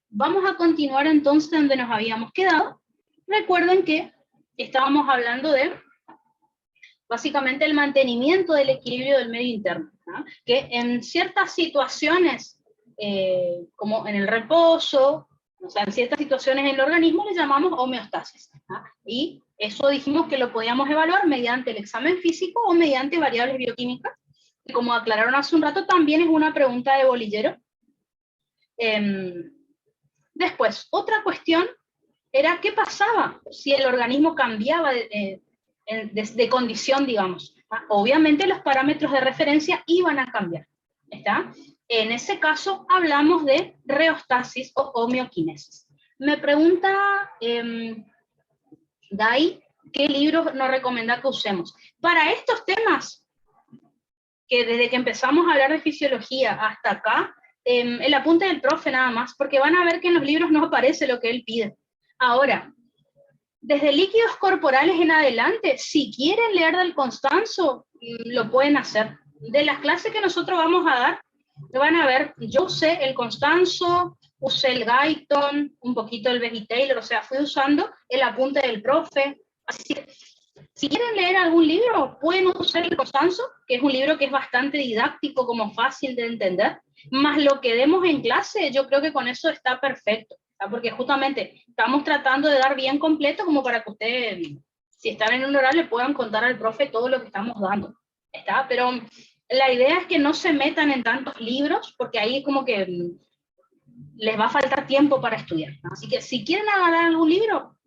vamos a continuar entonces donde nos habíamos quedado. Recuerden que estábamos hablando de, básicamente, el mantenimiento del equilibrio del medio interno, ¿no? Que en ciertas situaciones, como en el reposo, o sea, en ciertas situaciones en el organismo le llamamos homeostasis, ¿no? Y eso dijimos que lo podíamos evaluar mediante el examen físico o mediante variables bioquímicas, que como aclararon hace un rato, también es una pregunta de bolillero. Después, otra cuestión era qué pasaba si el organismo cambiaba de condición, digamos. Obviamente los parámetros de referencia iban a cambiar, ¿está? En ese caso hablamos de reostasis o homeoquinesis. Me pregunta Dai, ¿qué libros nos recomienda que usemos? Para estos temas, que desde que empezamos a hablar de fisiología hasta acá, el apunte del profe nada más, porque van a ver que en los libros no aparece lo que él pide. Ahora, desde líquidos corporales en adelante, si quieren leer del Constanzo, lo pueden hacer. De las clases que nosotros vamos a dar, van a ver, yo usé el Constanzo, usé el Guyton, un poquito el Becky Taylor, o sea, fui usando el apunte del profe. Así que, si quieren leer algún libro, pueden usar el Constanzo, que es un libro que es bastante didáctico, como fácil de entender, más lo que demos en clase, yo creo que con eso está perfecto, ¿tá? Porque justamente estamos tratando de dar bien completo como para que ustedes, si están en un horario, le puedan contar al profe todo lo que estamos dando, ¿está? Pero la idea es que no se metan en tantos libros, porque ahí como que les va a faltar tiempo para estudiar, ¿no? Así que si quieren agarrar algún libro,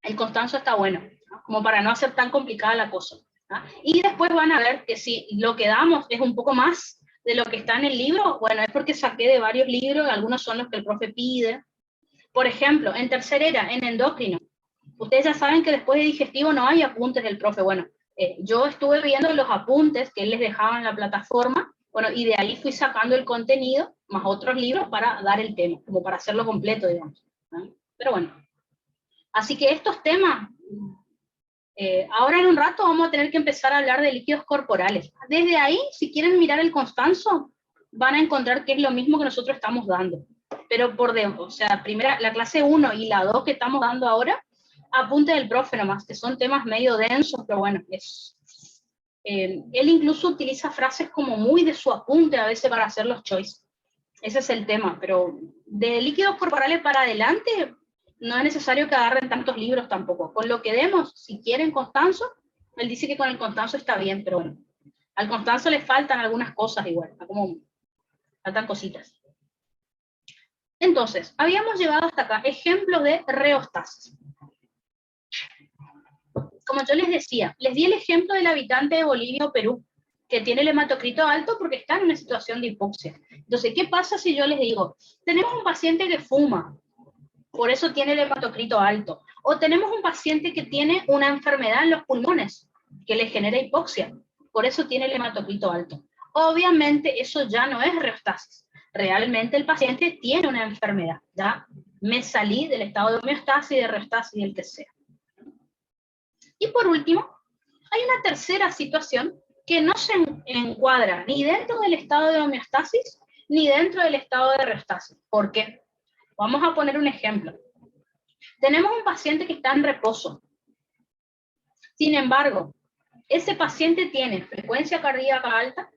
el Constanzo está bueno, ¿no? Como para no hacer tan complicada la cosa, ¿no? Y después van a ver que si lo que damos es un poco más de lo que está en el libro, bueno, es porque saqué de varios libros, algunos son los que el profe pide. Por ejemplo, en tercera era, en endocrino, ustedes ya saben que después de digestivo no hay apuntes del profe. Bueno, yo estuve viendo los apuntes que él les dejaba en la plataforma, bueno, y de ahí fui sacando el contenido, más otros libros para dar el tema, como para hacerlo completo, digamos, ¿no? Pero bueno, así que estos temas, ahora en un rato vamos a tener que empezar a hablar de líquidos corporales. Desde ahí, si quieren mirar el Constanzo, van a encontrar que es lo mismo que nosotros estamos dando. Pero o sea, la clase 1 y la 2 que estamos dando ahora, apunte del profe nomás, que son temas medio densos, pero bueno, él incluso utiliza frases como muy de su apunte a veces para hacer los choice. Ese es el tema, pero de líquidos corporales para adelante, no es necesario que agarren tantos libros tampoco. Con lo que demos, si quieren Constanzo, él dice que con el Constanzo está bien, pero bueno, al Constanzo le faltan algunas cosas igual, como faltan cositas. Entonces, habíamos llegado hasta acá, ejemplos de reostasis. Como yo les decía, les di el ejemplo del habitante de Bolivia o Perú, que tiene el hematocrito alto porque está en una situación de hipoxia. Entonces, ¿qué pasa si yo les digo, tenemos un paciente que fuma, por eso tiene el hematocrito alto, o tenemos un paciente que tiene una enfermedad en los pulmones, que le genera hipoxia, por eso tiene el hematocrito alto? Obviamente eso ya no es reostasis, realmente el paciente tiene una enfermedad, ya me salí del estado de homeostasis, de reostasis, del que sea. Y por último, hay una tercera situación que no se encuadra ni dentro del estado de homeostasis ni dentro del estado de reostasis. ¿Por qué? Vamos a poner un ejemplo. Tenemos un paciente que está en reposo. Sin embargo, ese paciente tiene frecuencia cardíaca alta,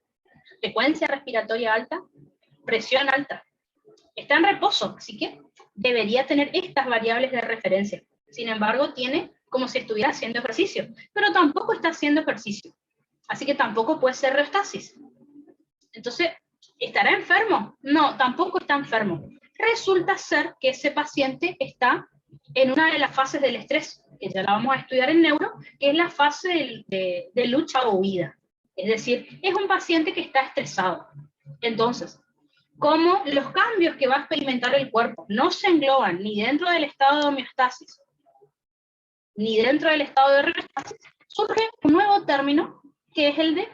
frecuencia respiratoria alta, presión alta. Está en reposo, así que debería tener estas variables de referencia. Sin embargo, tiene como si estuviera haciendo ejercicio, pero tampoco está haciendo ejercicio. Así que tampoco puede ser reostasis. Entonces, ¿estará enfermo? No, tampoco está enfermo. Resulta ser que ese paciente está en una de las fases del estrés, que ya la vamos a estudiar en neuro, que es la fase de lucha o huida. Es decir, es un paciente que está estresado. Entonces, como los cambios que va a experimentar el cuerpo no se engloban ni dentro del estado de homeostasis, ni dentro del estado de reostasis, surge un nuevo término que es el de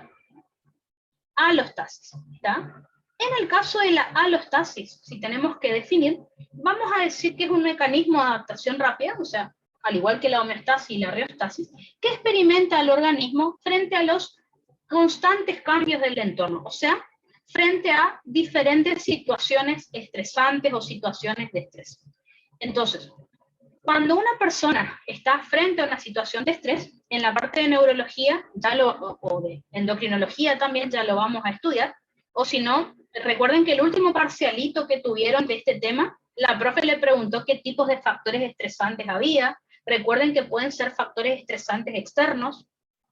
alostasis, ¿está? En el caso de la alostasis, si tenemos que definir, vamos a decir que es un mecanismo de adaptación rápida, o sea, al igual que la homeostasis y la reostasis, que experimenta el organismo frente a los constantes cambios del entorno. O sea, frente a diferentes situaciones estresantes o situaciones de estrés. Entonces, cuando una persona está frente a una situación de estrés, en la parte de neurología o de endocrinología también ya lo vamos a estudiar, o si no, recuerden que el último parcialito que tuvieron de este tema, la profe le preguntó qué tipos de factores estresantes había. Recuerden que pueden ser factores estresantes externos,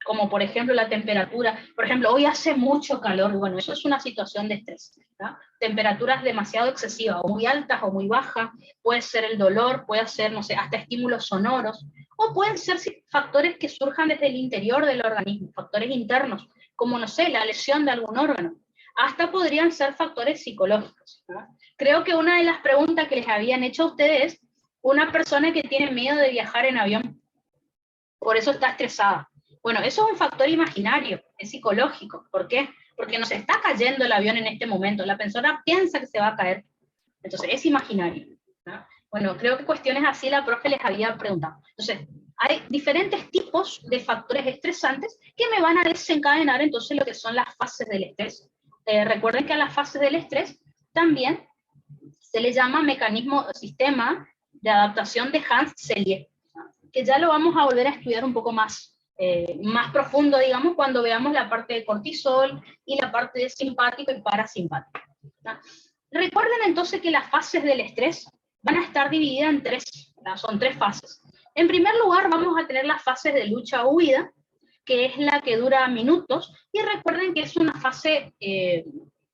como por ejemplo la temperatura. Por ejemplo, hoy hace mucho calor, y bueno, eso es una situación de estrés, ¿no? Temperaturas demasiado excesivas, o muy altas o muy bajas, puede ser el dolor, puede ser, no sé, hasta estímulos sonoros, o pueden ser factores que surjan desde el interior del organismo, factores internos, como, no sé, la lesión de algún órgano. Hasta podrían ser factores psicológicos, ¿no? Creo que una de las preguntas que les habían hecho a ustedes es, una persona que tiene miedo de viajar en avión, por eso está estresada. Bueno, eso es un factor imaginario, es psicológico. ¿Por qué? Porque nos está cayendo el avión en este momento, la persona piensa que se va a caer, entonces es imaginario, ¿no? Bueno, creo que cuestiones así la profe les había preguntado. Entonces, hay diferentes tipos de factores estresantes que me van a desencadenar entonces lo que son las fases del estrés. Recuerden que a las fases del estrés también se le llama mecanismo o sistema de adaptación de Hans-Selye, que ya lo vamos a volver a estudiar un poco más, más profundo, digamos, cuando veamos la parte de cortisol y la parte de simpático y parasimpático, ¿no? Recuerden entonces que las fases del estrés van a estar divididas en tres, ¿no? Son tres fases. En primer lugar vamos a tener las fases de lucha o huida, que es la que dura minutos, y recuerden que es una fase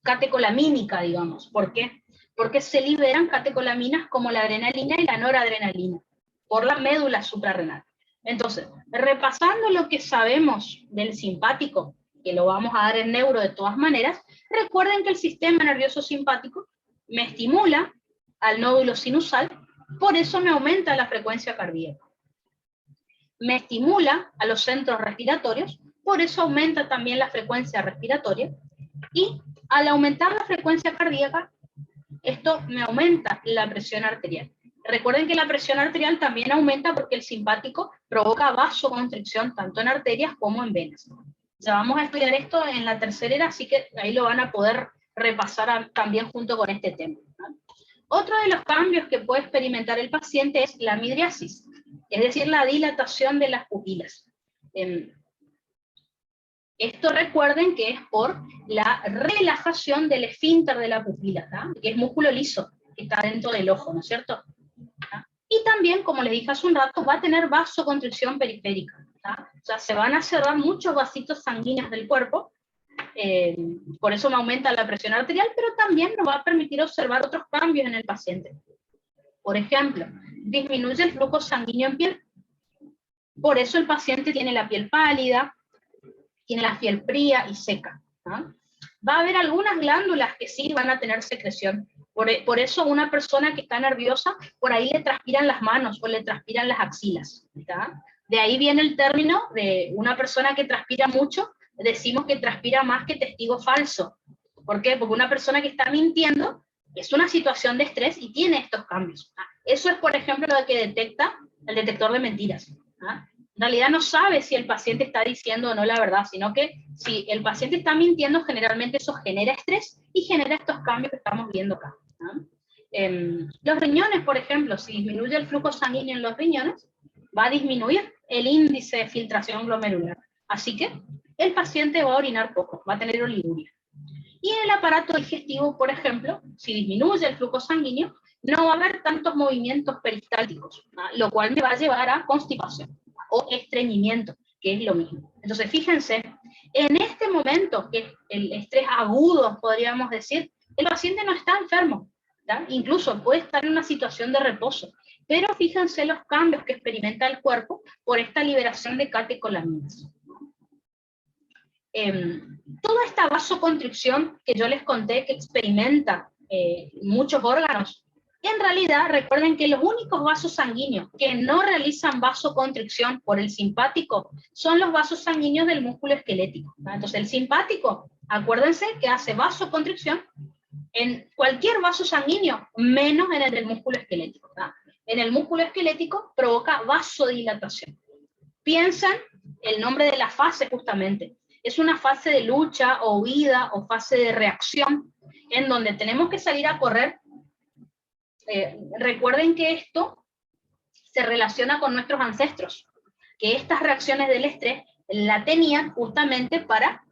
catecolamínica, digamos. ¿Por qué? Porque se liberan catecolaminas como la adrenalina y la noradrenalina por la médula suprarrenal. Entonces, repasando lo que sabemos del simpático, que lo vamos a dar en neuro de todas maneras, recuerden que el sistema nervioso simpático me estimula al nódulo sinusal, por eso me aumenta la frecuencia cardíaca. Me estimula a los centros respiratorios, por eso aumenta también la frecuencia respiratoria, y al aumentar la frecuencia cardíaca, esto me aumenta la presión arterial. Recuerden que la presión arterial también aumenta porque el simpático provoca vasoconstricción tanto en arterias como en venas. Ya vamos a estudiar esto en la tercera, así que ahí lo van a poder repasar también junto con este tema, ¿no? Otro de los cambios que puede experimentar el paciente es la midriasis, es decir, la dilatación de las pupilas. Esto recuerden que es por la relajación del esfínter de la pupila, ¿tá? Que es músculo liso, que está dentro del ojo, ¿no es cierto? ¿Tá? Y también, como les dije hace un rato, va a tener vasoconstricción periférica, ¿tá? O sea, se van a cerrar muchos vasitos sanguíneos del cuerpo, por eso me aumenta la presión arterial, pero también nos va a permitir observar otros cambios en el paciente. Por ejemplo, disminuye el flujo sanguíneo en piel, por eso el paciente tiene la piel pálida, tiene la piel fría y seca, ¿no? Va a haber algunas glándulas que sí van a tener secreción. Por eso una persona que está nerviosa, por ahí le transpiran las manos o le transpiran las axilas, ¿tá? De ahí viene el término de una persona que transpira mucho, decimos que transpira más que testigo falso. ¿Por qué? Porque una persona que está mintiendo es una situación de estrés y tiene estos cambios, ¿tá? Eso es, por ejemplo, lo que detecta el detector de mentiras, ¿tá? En realidad no sabe si el paciente está diciendo o no la verdad, sino que si el paciente está mintiendo, generalmente eso genera estrés y genera estos cambios que estamos viendo acá, ¿no? Los riñones, por ejemplo, si disminuye el flujo sanguíneo en los riñones, va a disminuir el índice de filtración glomerular. Así que el paciente va a orinar poco, va a tener oliguria. Y en el aparato digestivo, por ejemplo, si disminuye el flujo sanguíneo, no va a haber tantos movimientos peristálticos, ¿no? Lo cual me va a llevar a constipación o estreñimiento, que es lo mismo. Entonces, fíjense, en este momento, que es el estrés agudo, podríamos decir, el paciente no está enfermo, ¿tá? Incluso puede estar en una situación de reposo, pero fíjense los cambios que experimenta el cuerpo por esta liberación de catecolaminas. Toda esta vasoconstricción que yo les conté que experimenta muchos órganos, en realidad recuerden que los únicos vasos sanguíneos que no realizan vasoconstricción por el simpático son los vasos sanguíneos del músculo esquelético, ¿no? Entonces el simpático, acuérdense que hace vasoconstricción en cualquier vaso sanguíneo, menos en el del músculo esquelético, ¿no? En el músculo esquelético provoca vasodilatación. Piensan el nombre de la fase justamente. Es una fase de lucha o huida o fase de reacción en donde tenemos que salir a correr. Recuerden que esto se relaciona con nuestros ancestros, que estas reacciones del estrés la tenían justamente para,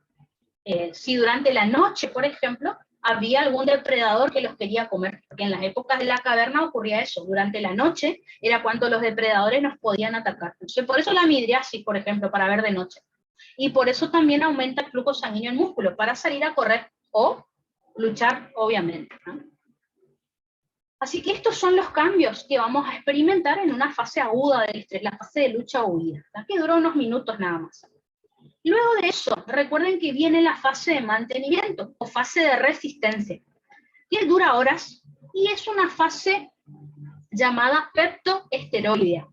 si durante la noche, por ejemplo, había algún depredador que los quería comer, porque en las épocas de la caverna ocurría eso, durante la noche era cuando los depredadores nos podían atacar. Entonces, por eso la midriasis, por ejemplo, para ver de noche. Y por eso también aumenta el flujo sanguíneo en músculo, para salir a correr o luchar, obviamente, ¿no? Así que estos son los cambios que vamos a experimentar en una fase aguda del estrés, la fase de lucha o huida, que dura unos minutos nada más. Luego de eso, recuerden que viene la fase de mantenimiento o fase de resistencia, que dura horas y es una fase llamada peptoesteroidea.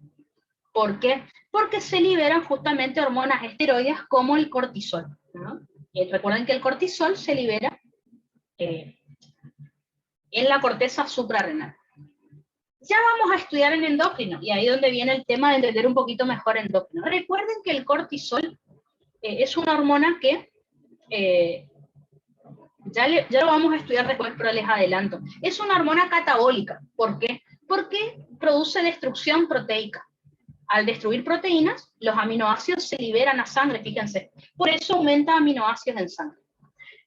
¿Por qué? Porque se liberan justamente hormonas esteroides como el cortisol, ¿no? Recuerden que el cortisol se libera en la corteza suprarrenal. Ya vamos a estudiar en endocrino, y ahí es donde viene el tema de entender un poquito mejor endocrino. Recuerden que el cortisol es una hormona que, ya lo vamos a estudiar después, pero les adelanto. Es una hormona catabólica. ¿Por qué? Porque produce destrucción proteica. Al destruir proteínas, los aminoácidos se liberan a sangre, fíjense. Por eso aumenta aminoácidos en sangre.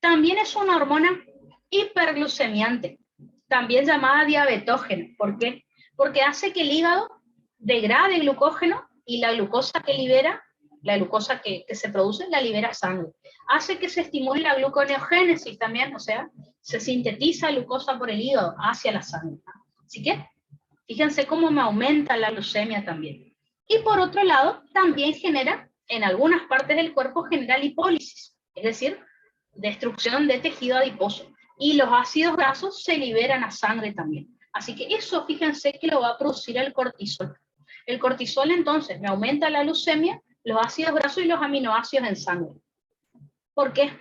También es una hormona hiperglucemiante, también llamada diabetógena. ¿Por qué? Porque hace que el hígado degrade glucógeno y la glucosa que libera, la glucosa que se produce, la libera sangre. Hace que se estimule la gluconeogénesis también, o sea, se sintetiza glucosa por el hígado hacia la sangre. Así que, fíjense cómo me aumenta la glucemia también. Y por otro lado, también genera, en algunas partes del cuerpo, genera lipólisis, es decir, destrucción de tejido adiposo. Y los ácidos grasos se liberan a sangre también. Así que eso, fíjense que lo va a producir el cortisol. El cortisol, entonces, me aumenta la glucemia, los ácidos grasos y los aminoácidos en sangre. ¿Por qué?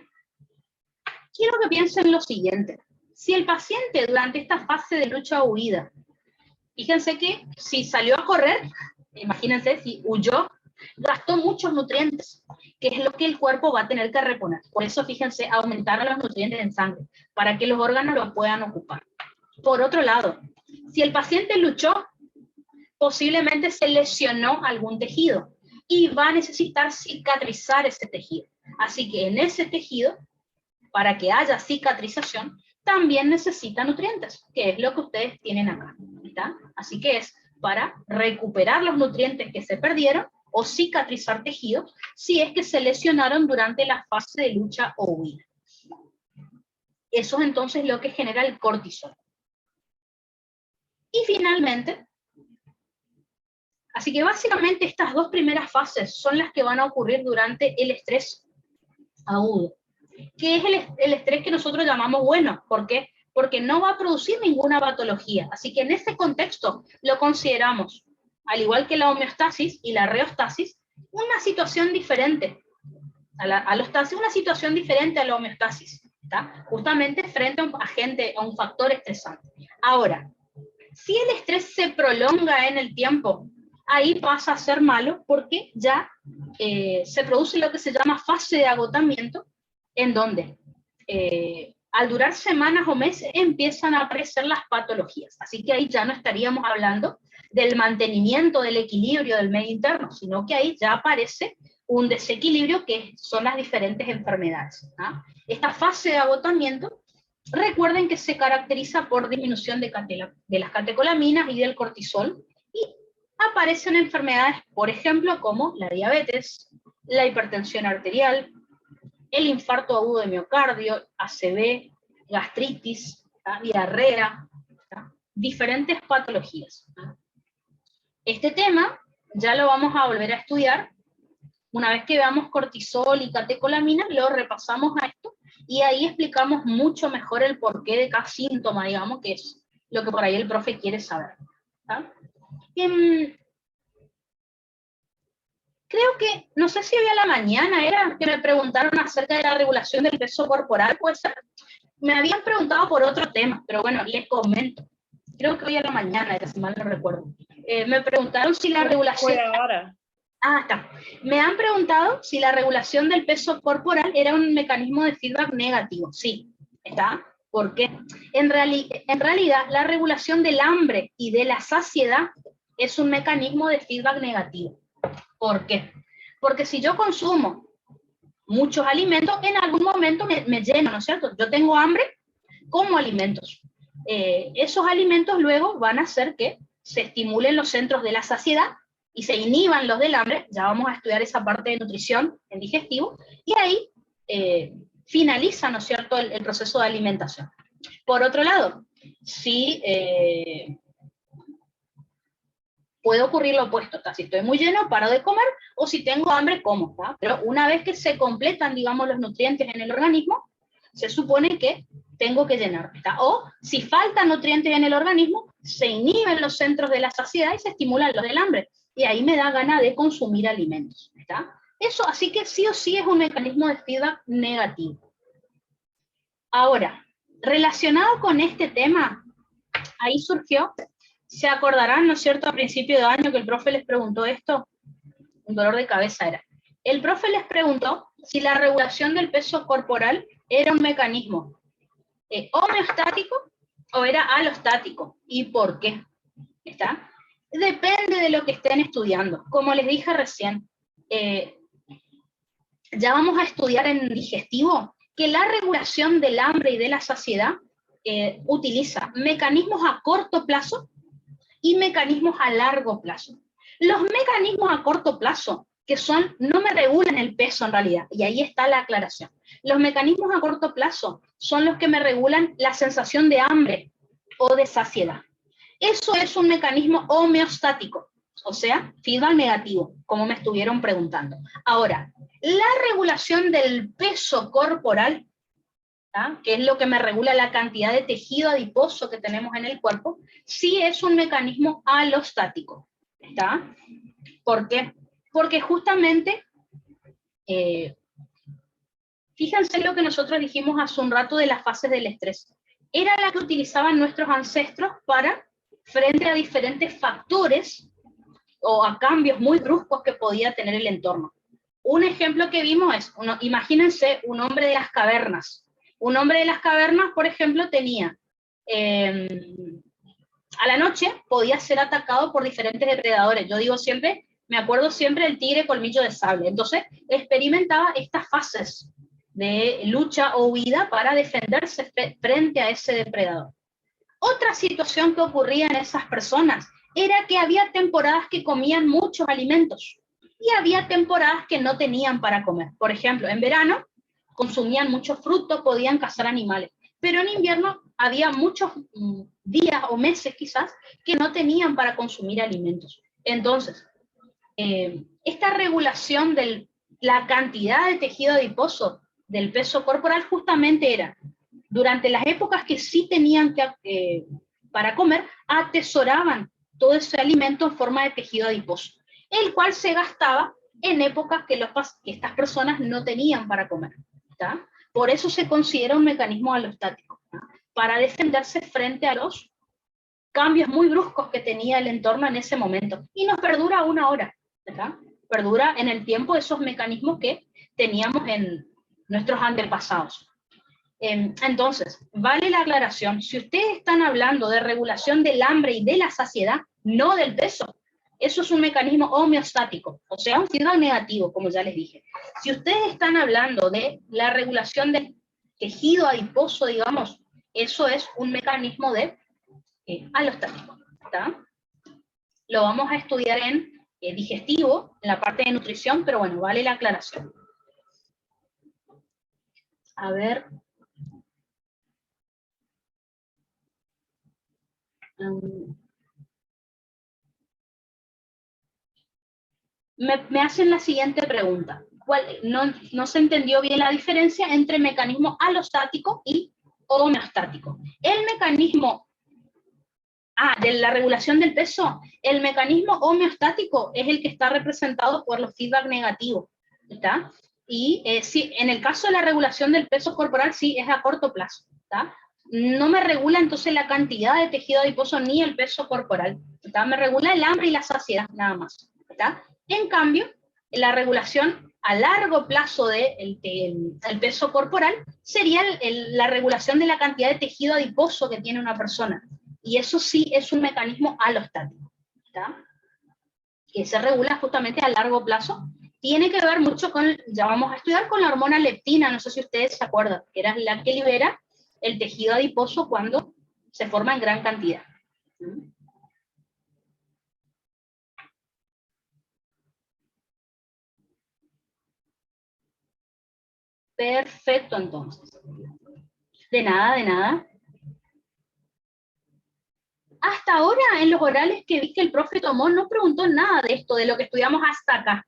Quiero que piensen lo siguiente. Si el paciente durante esta fase de lucha o huida, fíjense que si salió a correr, imagínense, si huyó, gastó muchos nutrientes, que es lo que el cuerpo va a tener que reponer. Por eso, fíjense, aumentaron los nutrientes en sangre, para que los órganos los puedan ocupar. Por otro lado, si el paciente luchó, posiblemente se lesionó algún tejido y va a necesitar cicatrizar ese tejido. Así que en ese tejido, para que haya cicatrización, también necesita nutrientes, que es lo que ustedes tienen acá, ¿está? Así que es para recuperar los nutrientes que se perdieron o cicatrizar tejidos si es que se lesionaron durante la fase de lucha o huida. Eso es entonces lo que genera el cortisol. Y finalmente, así que básicamente estas dos primeras fases son las que van a ocurrir durante el estrés agudo, que es el estrés que nosotros llamamos bueno. ¿Por qué? Porque no va a producir ninguna patología. Así que en ese contexto lo consideramos, al igual que la homeostasis y la reostasis, una situación diferente a la alostasis, una situación diferente a la homeostasis, ¿está? Justamente frente a un agente, a un factor estresante. Ahora, si el estrés se prolonga en el tiempo, ahí pasa a ser malo porque ya se produce lo que se llama fase de agotamiento, en donde al durar semanas o meses empiezan a aparecer las patologías. Así que ahí ya no estaríamos hablando del mantenimiento del equilibrio del medio interno, sino que ahí ya aparece un desequilibrio que son las diferentes enfermedades, ¿ah? Esta fase de agotamiento, recuerden que se caracteriza por disminución de las catecolaminas y del cortisol, y aparecen enfermedades, por ejemplo, como la diabetes, la hipertensión arterial, el infarto agudo de miocardio, ACV, gastritis, diarrea, diferentes patologías. Este tema ya lo vamos a volver a estudiar. Una vez que veamos cortisol y catecolaminas, lo repasamos a esto y ahí explicamos mucho mejor el porqué de cada síntoma, digamos, que es lo que por ahí el profe quiere saber. Creo que, no sé si hoy a la mañana era que me preguntaron acerca de la regulación del peso corporal, pues me habían preguntado por otro tema, pero bueno, les comento. Creo que hoy a la mañana era, si mal no recuerdo. Me preguntaron si la regulación... Fue ahora. Ah, está. Me han preguntado si la regulación del peso corporal era un mecanismo de feedback negativo. Sí, está. ¿Por qué? En realidad, la regulación del hambre y de la saciedad es un mecanismo de feedback negativo. ¿Por qué? Porque si yo consumo muchos alimentos, en algún momento me lleno, ¿no es cierto? Yo tengo hambre, como alimentos. Esos alimentos luego van a hacer que se estimulen los centros de la saciedad y se inhiban los del hambre. Ya vamos a estudiar esa parte de nutrición en digestivo, y ahí finaliza, ¿no es cierto?, el proceso de alimentación. Por otro lado, si puede ocurrir lo opuesto, ¿tá? Si estoy muy lleno, paro de comer, o si tengo hambre, como, ¿tá? Pero una vez que se completan, digamos, los nutrientes en el organismo, se supone que tengo que llenar, ¿tá? O si faltan nutrientes en el organismo, se inhiben los centros de la saciedad y se estimulan los del hambre, y ahí me da gana de consumir alimentos, ¿tá? Eso, así que sí o sí es un mecanismo de feedback negativo. Ahora, relacionado con este tema, ahí surgió, se acordarán, ¿no es cierto?, a principio de año que el profe les preguntó esto, un dolor de cabeza era. El profe les preguntó si la regulación del peso corporal era un mecanismo homeostático o era alostático. ¿Y por qué? ¿Está? Depende de lo que estén estudiando. Como les dije recién, ya vamos a estudiar en digestivo que la regulación del hambre y de la saciedad utiliza mecanismos a corto plazo y mecanismos a largo plazo. Los mecanismos a corto plazo, que son, no me regulan el peso en realidad, y ahí está la aclaración. Los mecanismos a corto plazo son los que me regulan la sensación de hambre o de saciedad. Eso es un mecanismo homeostático, o sea, feedback negativo, como me estuvieron preguntando. Ahora, la regulación del peso corporal, ¿tá?, que es lo que me regula la cantidad de tejido adiposo que tenemos en el cuerpo, sí es un mecanismo alostático. ¿Está? ¿Por qué? Porque justamente, fíjense lo que nosotros dijimos hace un rato de las fases del estrés. Era la que utilizaban nuestros ancestros para, frente a diferentes factores o a cambios muy bruscos que podía tener el entorno. Un ejemplo que vimos es, imagínense un hombre de las cavernas. Un hombre de las cavernas, por ejemplo, tenía, a la noche podía ser atacado por diferentes depredadores. Yo digo siempre, me acuerdo siempre del tigre colmillo de sable. Entonces, experimentaba estas fases de lucha o huida para defenderse frente a ese depredador. Otra situación que ocurría en esas personas era que había temporadas que comían muchos alimentos y había temporadas que no tenían para comer. Por ejemplo, en verano consumían mucho fruto, podían cazar animales, pero en invierno había muchos días o meses quizás que no tenían para consumir alimentos. Entonces, esta regulación de la cantidad de tejido adiposo del peso corporal justamente era durante las épocas que sí tenían que, para comer, atesoraban todo ese alimento en forma de tejido adiposo, el cual se gastaba en épocas que estas personas no tenían para comer. ¿Tá? Por eso se considera un mecanismo alostático, ¿tá?, para defenderse frente a los cambios muy bruscos que tenía el entorno en ese momento. Y nos perdura una hora, ¿tá? Perdura en el tiempo esos mecanismos que teníamos en nuestros antepasados. Entonces, vale la aclaración, si ustedes están hablando de regulación del hambre y de la saciedad, no del peso, eso es un mecanismo homeostático, o sea, un feedback negativo, como ya les dije. Si ustedes están hablando de la regulación del tejido adiposo, digamos, eso es un mecanismo de alostático. ¿Tá? Lo vamos a estudiar en digestivo, en la parte de nutrición, pero bueno, vale la aclaración. A ver. Me hacen la siguiente pregunta. No se entendió bien la diferencia entre mecanismo alostático y homeostático. El mecanismo de la regulación del peso, el mecanismo homeostático es el que está representado por los feedback negativos. ¿Está? Y sí, en el caso de la regulación del peso corporal, sí, es a corto plazo. ¿Está? No me regula entonces la cantidad de tejido adiposo ni el peso corporal. ¿Está? Me regula el hambre y la saciedad, nada más. ¿Está? En cambio, la regulación a largo plazo del peso corporal sería la regulación de la cantidad de tejido adiposo que tiene una persona. Y eso sí es un mecanismo alostático, ¿está? Que se regula justamente a largo plazo. Tiene que ver mucho con, ya vamos a estudiar, con la hormona leptina, no sé si ustedes se acuerdan, que era la que libera el tejido adiposo cuando se forma en gran cantidad. Perfecto, entonces. De nada, de nada. Hasta ahora, en los orales que vi que el profe tomó, no preguntó nada de esto, de lo que estudiamos hasta acá.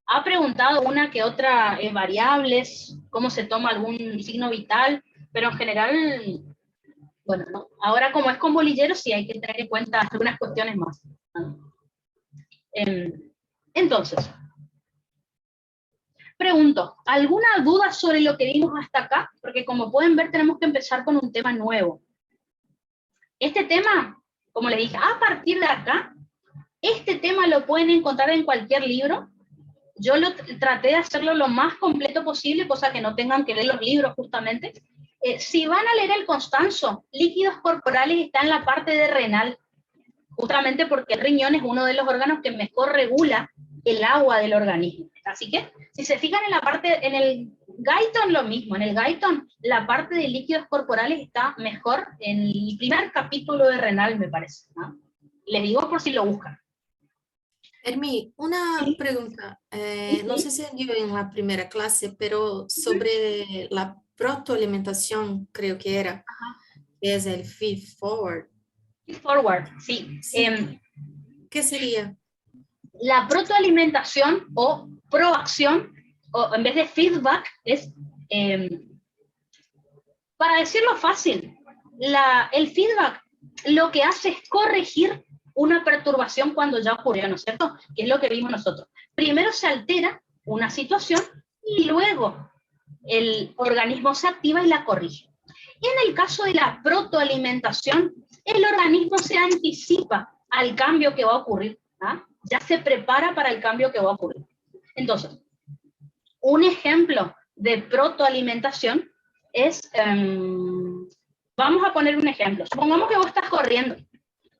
Ha preguntado una que otra variables, cómo se toma algún signo vital, pero en general, bueno, no. Ahora como es con bolilleros, sí hay que tener en cuenta algunas cuestiones más, ¿no? Entonces, pregunto, ¿alguna duda sobre lo que vimos hasta acá? Porque como pueden ver, tenemos que empezar con un tema nuevo. Este tema, como les dije, a partir de acá, este tema lo pueden encontrar en cualquier libro. Yo traté de hacerlo lo más completo posible, cosa que no tengan que leer los libros justamente. Si van a leer el Constanzo, líquidos corporales está en la parte de renal, justamente porque el riñón es uno de los órganos que mejor regula el agua del organismo. Así que, si se fijan en la parte, en el Guyton lo mismo, en el Guyton la parte de líquidos corporales está mejor en el primer capítulo de renal, me parece, ¿no? Les digo por si lo buscan. Hermi, una Sí. pregunta. Sí, No sé sí. si dio en la primera clase, pero sobre la protoalimentación, creo que era, que es el feed forward. Forward, sí. Sí, ¿qué sería? La protoalimentación o proacción, o en vez de feedback, es, para decirlo fácil, el feedback lo que hace es corregir una perturbación cuando ya ocurrió, ¿no es cierto? Que es lo que vimos nosotros. Primero se altera una situación y luego el organismo se activa y la corrige. En el caso de la protoalimentación, el organismo se anticipa al cambio que va a ocurrir, ¿ah? Ya se prepara para el cambio que va a ocurrir. Entonces, un ejemplo de protoalimentación es, vamos a poner un ejemplo. Supongamos que vos estás corriendo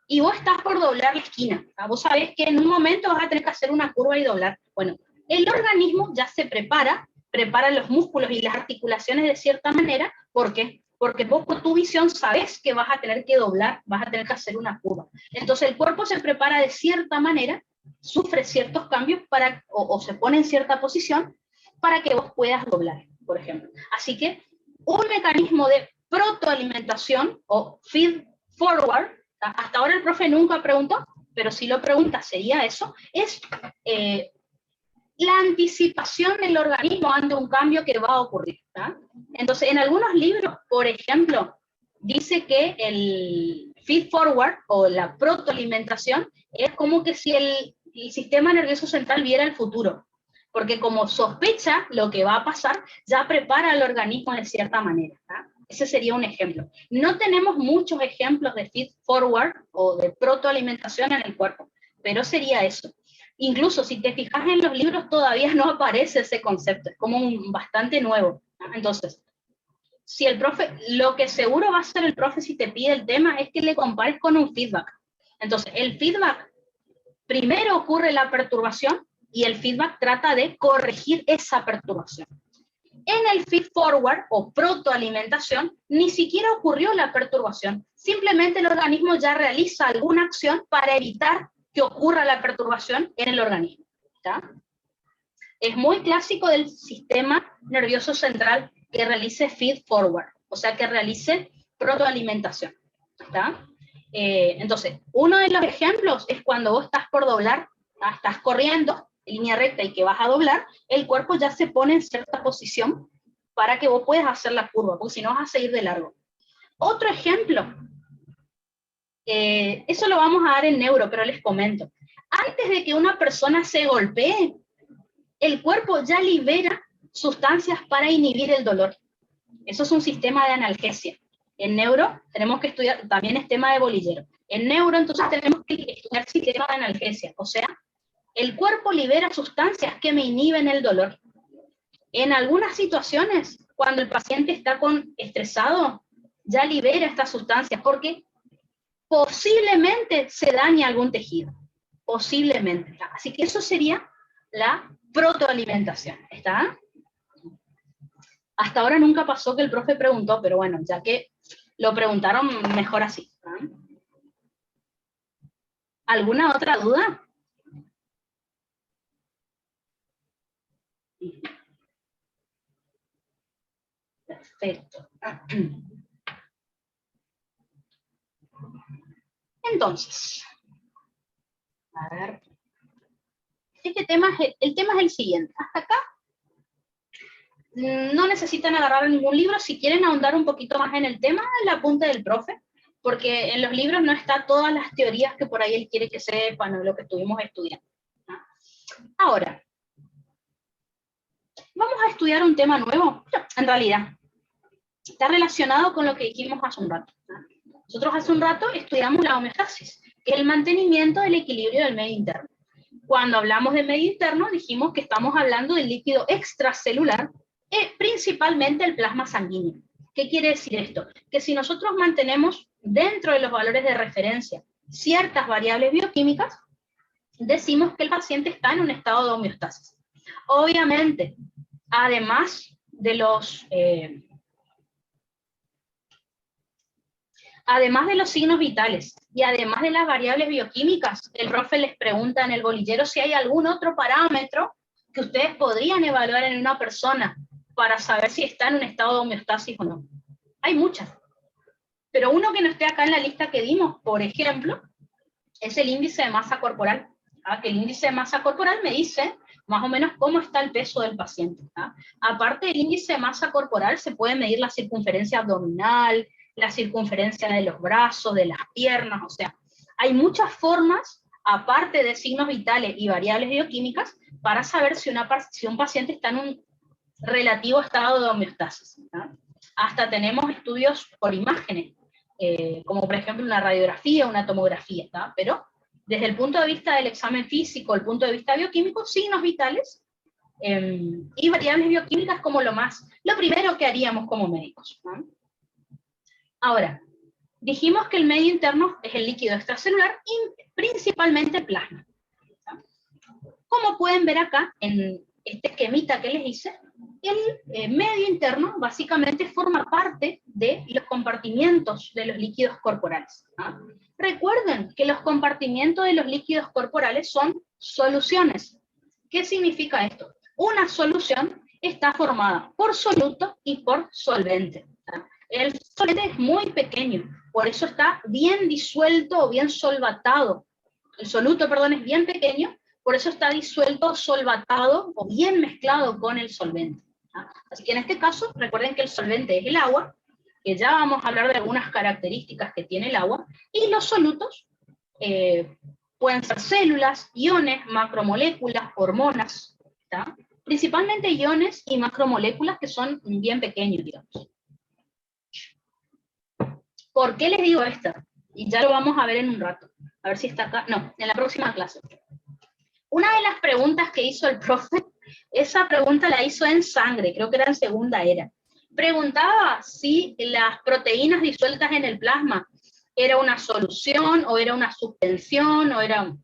y vos estás por doblar la esquina. Vos sabés que en un momento vas a tener que hacer una curva y doblar. Bueno, el organismo ya se prepara los músculos y las articulaciones de cierta manera. ¿Por qué? Porque vos por tu visión sabés que vas a tener que doblar, vas a tener que hacer una curva. Entonces el cuerpo se prepara de cierta manera, sufre ciertos cambios o se pone en cierta posición para que vos puedas doblar, por ejemplo. Así que un mecanismo de protoalimentación o feed forward, hasta ahora el profe nunca preguntó, pero si lo pregunta sería eso, es la anticipación del organismo ante un cambio que va a ocurrir, ¿tá? Entonces, en algunos libros, por ejemplo, dice que el feed forward o la protoalimentación es como que si el sistema nervioso central viera el futuro, porque como sospecha lo que va a pasar, ya prepara al organismo de cierta manera, ¿tá? Ese sería un ejemplo. No tenemos muchos ejemplos de feed forward o de protoalimentación en el cuerpo, pero sería eso. Incluso si te fijas en los libros todavía no aparece ese concepto, es como bastante nuevo. Entonces, si el profe, lo que seguro va a hacer el profe si te pide el tema es que le compares con un feedback. Entonces, el feedback, primero ocurre la perturbación y el feedback trata de corregir esa perturbación. En el feed forward o protoalimentación ni siquiera ocurrió la perturbación, simplemente el organismo ya realiza alguna acción para evitar que ocurra la perturbación en el organismo, ¿está? Es muy clásico del sistema nervioso central que realice feed forward, o sea, que realice protoalimentación, ¿está? Entonces, uno de los ejemplos es cuando vos estás por doblar, ¿tá? Estás corriendo en línea recta y que vas a doblar, el cuerpo ya se pone en cierta posición para que vos puedas hacer la curva, porque si no vas a seguir de largo. Otro ejemplo, eso lo vamos a dar en neuro, pero les comento. Antes de que una persona se golpee, el cuerpo ya libera sustancias para inhibir el dolor. Eso es un sistema de analgesia. En neuro tenemos que estudiar, también es tema de bolillero, En neuro, entonces tenemos que estudiar sistemas de analgesia, o sea, el cuerpo libera sustancias que me inhiben el dolor. En algunas situaciones, cuando el paciente está estresado, ya libera estas sustancias porque posiblemente se dañe algún tejido. Posiblemente. Así que eso sería la protoalimentación. ¿Está? Hasta ahora nunca pasó que el profe preguntó, pero bueno, ya que lo preguntaron, mejor así. ¿Alguna otra duda? Perfecto. Entonces, a ver. El tema es el siguiente. Hasta acá no necesitan agarrar ningún libro. Si quieren ahondar un poquito más en el tema, el apunte del profe, porque en los libros no está todas las teorías que por ahí él quiere que sepan o lo que estuvimos estudiando. Ahora, vamos a estudiar un tema nuevo. En realidad, está relacionado con lo que dijimos hace un rato. Nosotros hace un rato estudiamos la homeostasis, que es el mantenimiento del equilibrio del medio interno. Cuando hablamos de medio interno, dijimos que estamos hablando del líquido extracelular, principalmente el plasma sanguíneo. ¿Qué quiere decir esto? Que si nosotros mantenemos dentro de los valores de referencia ciertas variables bioquímicas, decimos que el paciente está en un estado de homeostasis. Obviamente, además de los signos vitales y además de las variables bioquímicas, el profe les pregunta en el bolillero si hay algún otro parámetro que ustedes podrían evaluar en una persona para saber si está en un estado de homeostasis o no. Hay muchas. Pero uno que no esté acá en la lista que dimos, por ejemplo, es el índice de masa corporal. Que el índice de masa corporal me dice más o menos cómo está el peso del paciente. Aparte del índice de masa corporal, se puede medir la circunferencia abdominal, la circunferencia de los brazos, de las piernas, o sea, hay muchas formas, aparte de signos vitales y variables bioquímicas, para saber si un paciente está en un relativo estado de homeostasis. Hasta tenemos estudios por imágenes, como por ejemplo una radiografía, una tomografía, pero desde el punto de vista del examen físico, el punto de vista bioquímico, signos vitales y variables bioquímicas como lo primero que haríamos como médicos. Ahora, dijimos que el medio interno es el líquido extracelular y principalmente el plasma. Como pueden ver acá, en este esquemita que les hice, el medio interno básicamente forma parte de los compartimientos de los líquidos corporales. Recuerden que los compartimientos de los líquidos corporales son soluciones. ¿Qué significa esto? Una solución está formada por soluto y por solvente. El solvente es muy pequeño, por eso está bien disuelto o bien solvatado. El soluto, perdón, es bien pequeño, por eso está disuelto, solvatado o bien mezclado con el solvente. Así que en este caso, recuerden que el solvente es el agua, que ya vamos a hablar de algunas características que tiene el agua, y los solutos pueden ser células, iones, macromoléculas, hormonas, ¿tá? Principalmente iones y macromoléculas que son bien pequeños, digamos. ¿Por qué les digo esto? Y ya lo vamos a ver en un rato. A ver si está acá. No, en la próxima clase. Una de las preguntas que hizo el profe, esa pregunta la hizo en sangre, creo que era en segunda era. Preguntaba si las proteínas disueltas en el plasma era una solución o era una suspensión o era...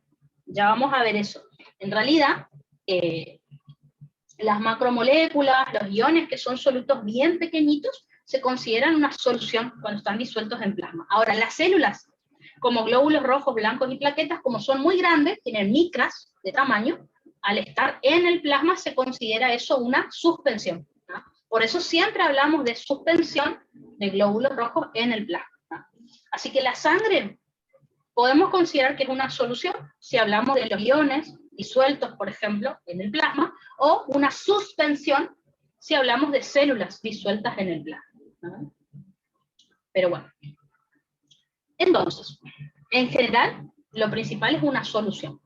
Ya vamos a ver eso. En realidad, las macromoléculas, los iones, que son solutos bien pequeñitos, se consideran una solución cuando están disueltos en plasma. Ahora, las células, como glóbulos rojos, blancos y plaquetas, como son muy grandes, tienen micras de tamaño, al estar en el plasma se considera eso una suspensión. Por eso siempre hablamos de suspensión de glóbulos rojos en el plasma. Así que la sangre podemos considerar que es una solución si hablamos de los iones disueltos, por ejemplo, en el plasma, o una suspensión si hablamos de células disueltas en el plasma. Pero bueno. Entonces, en general, lo principal es una solución.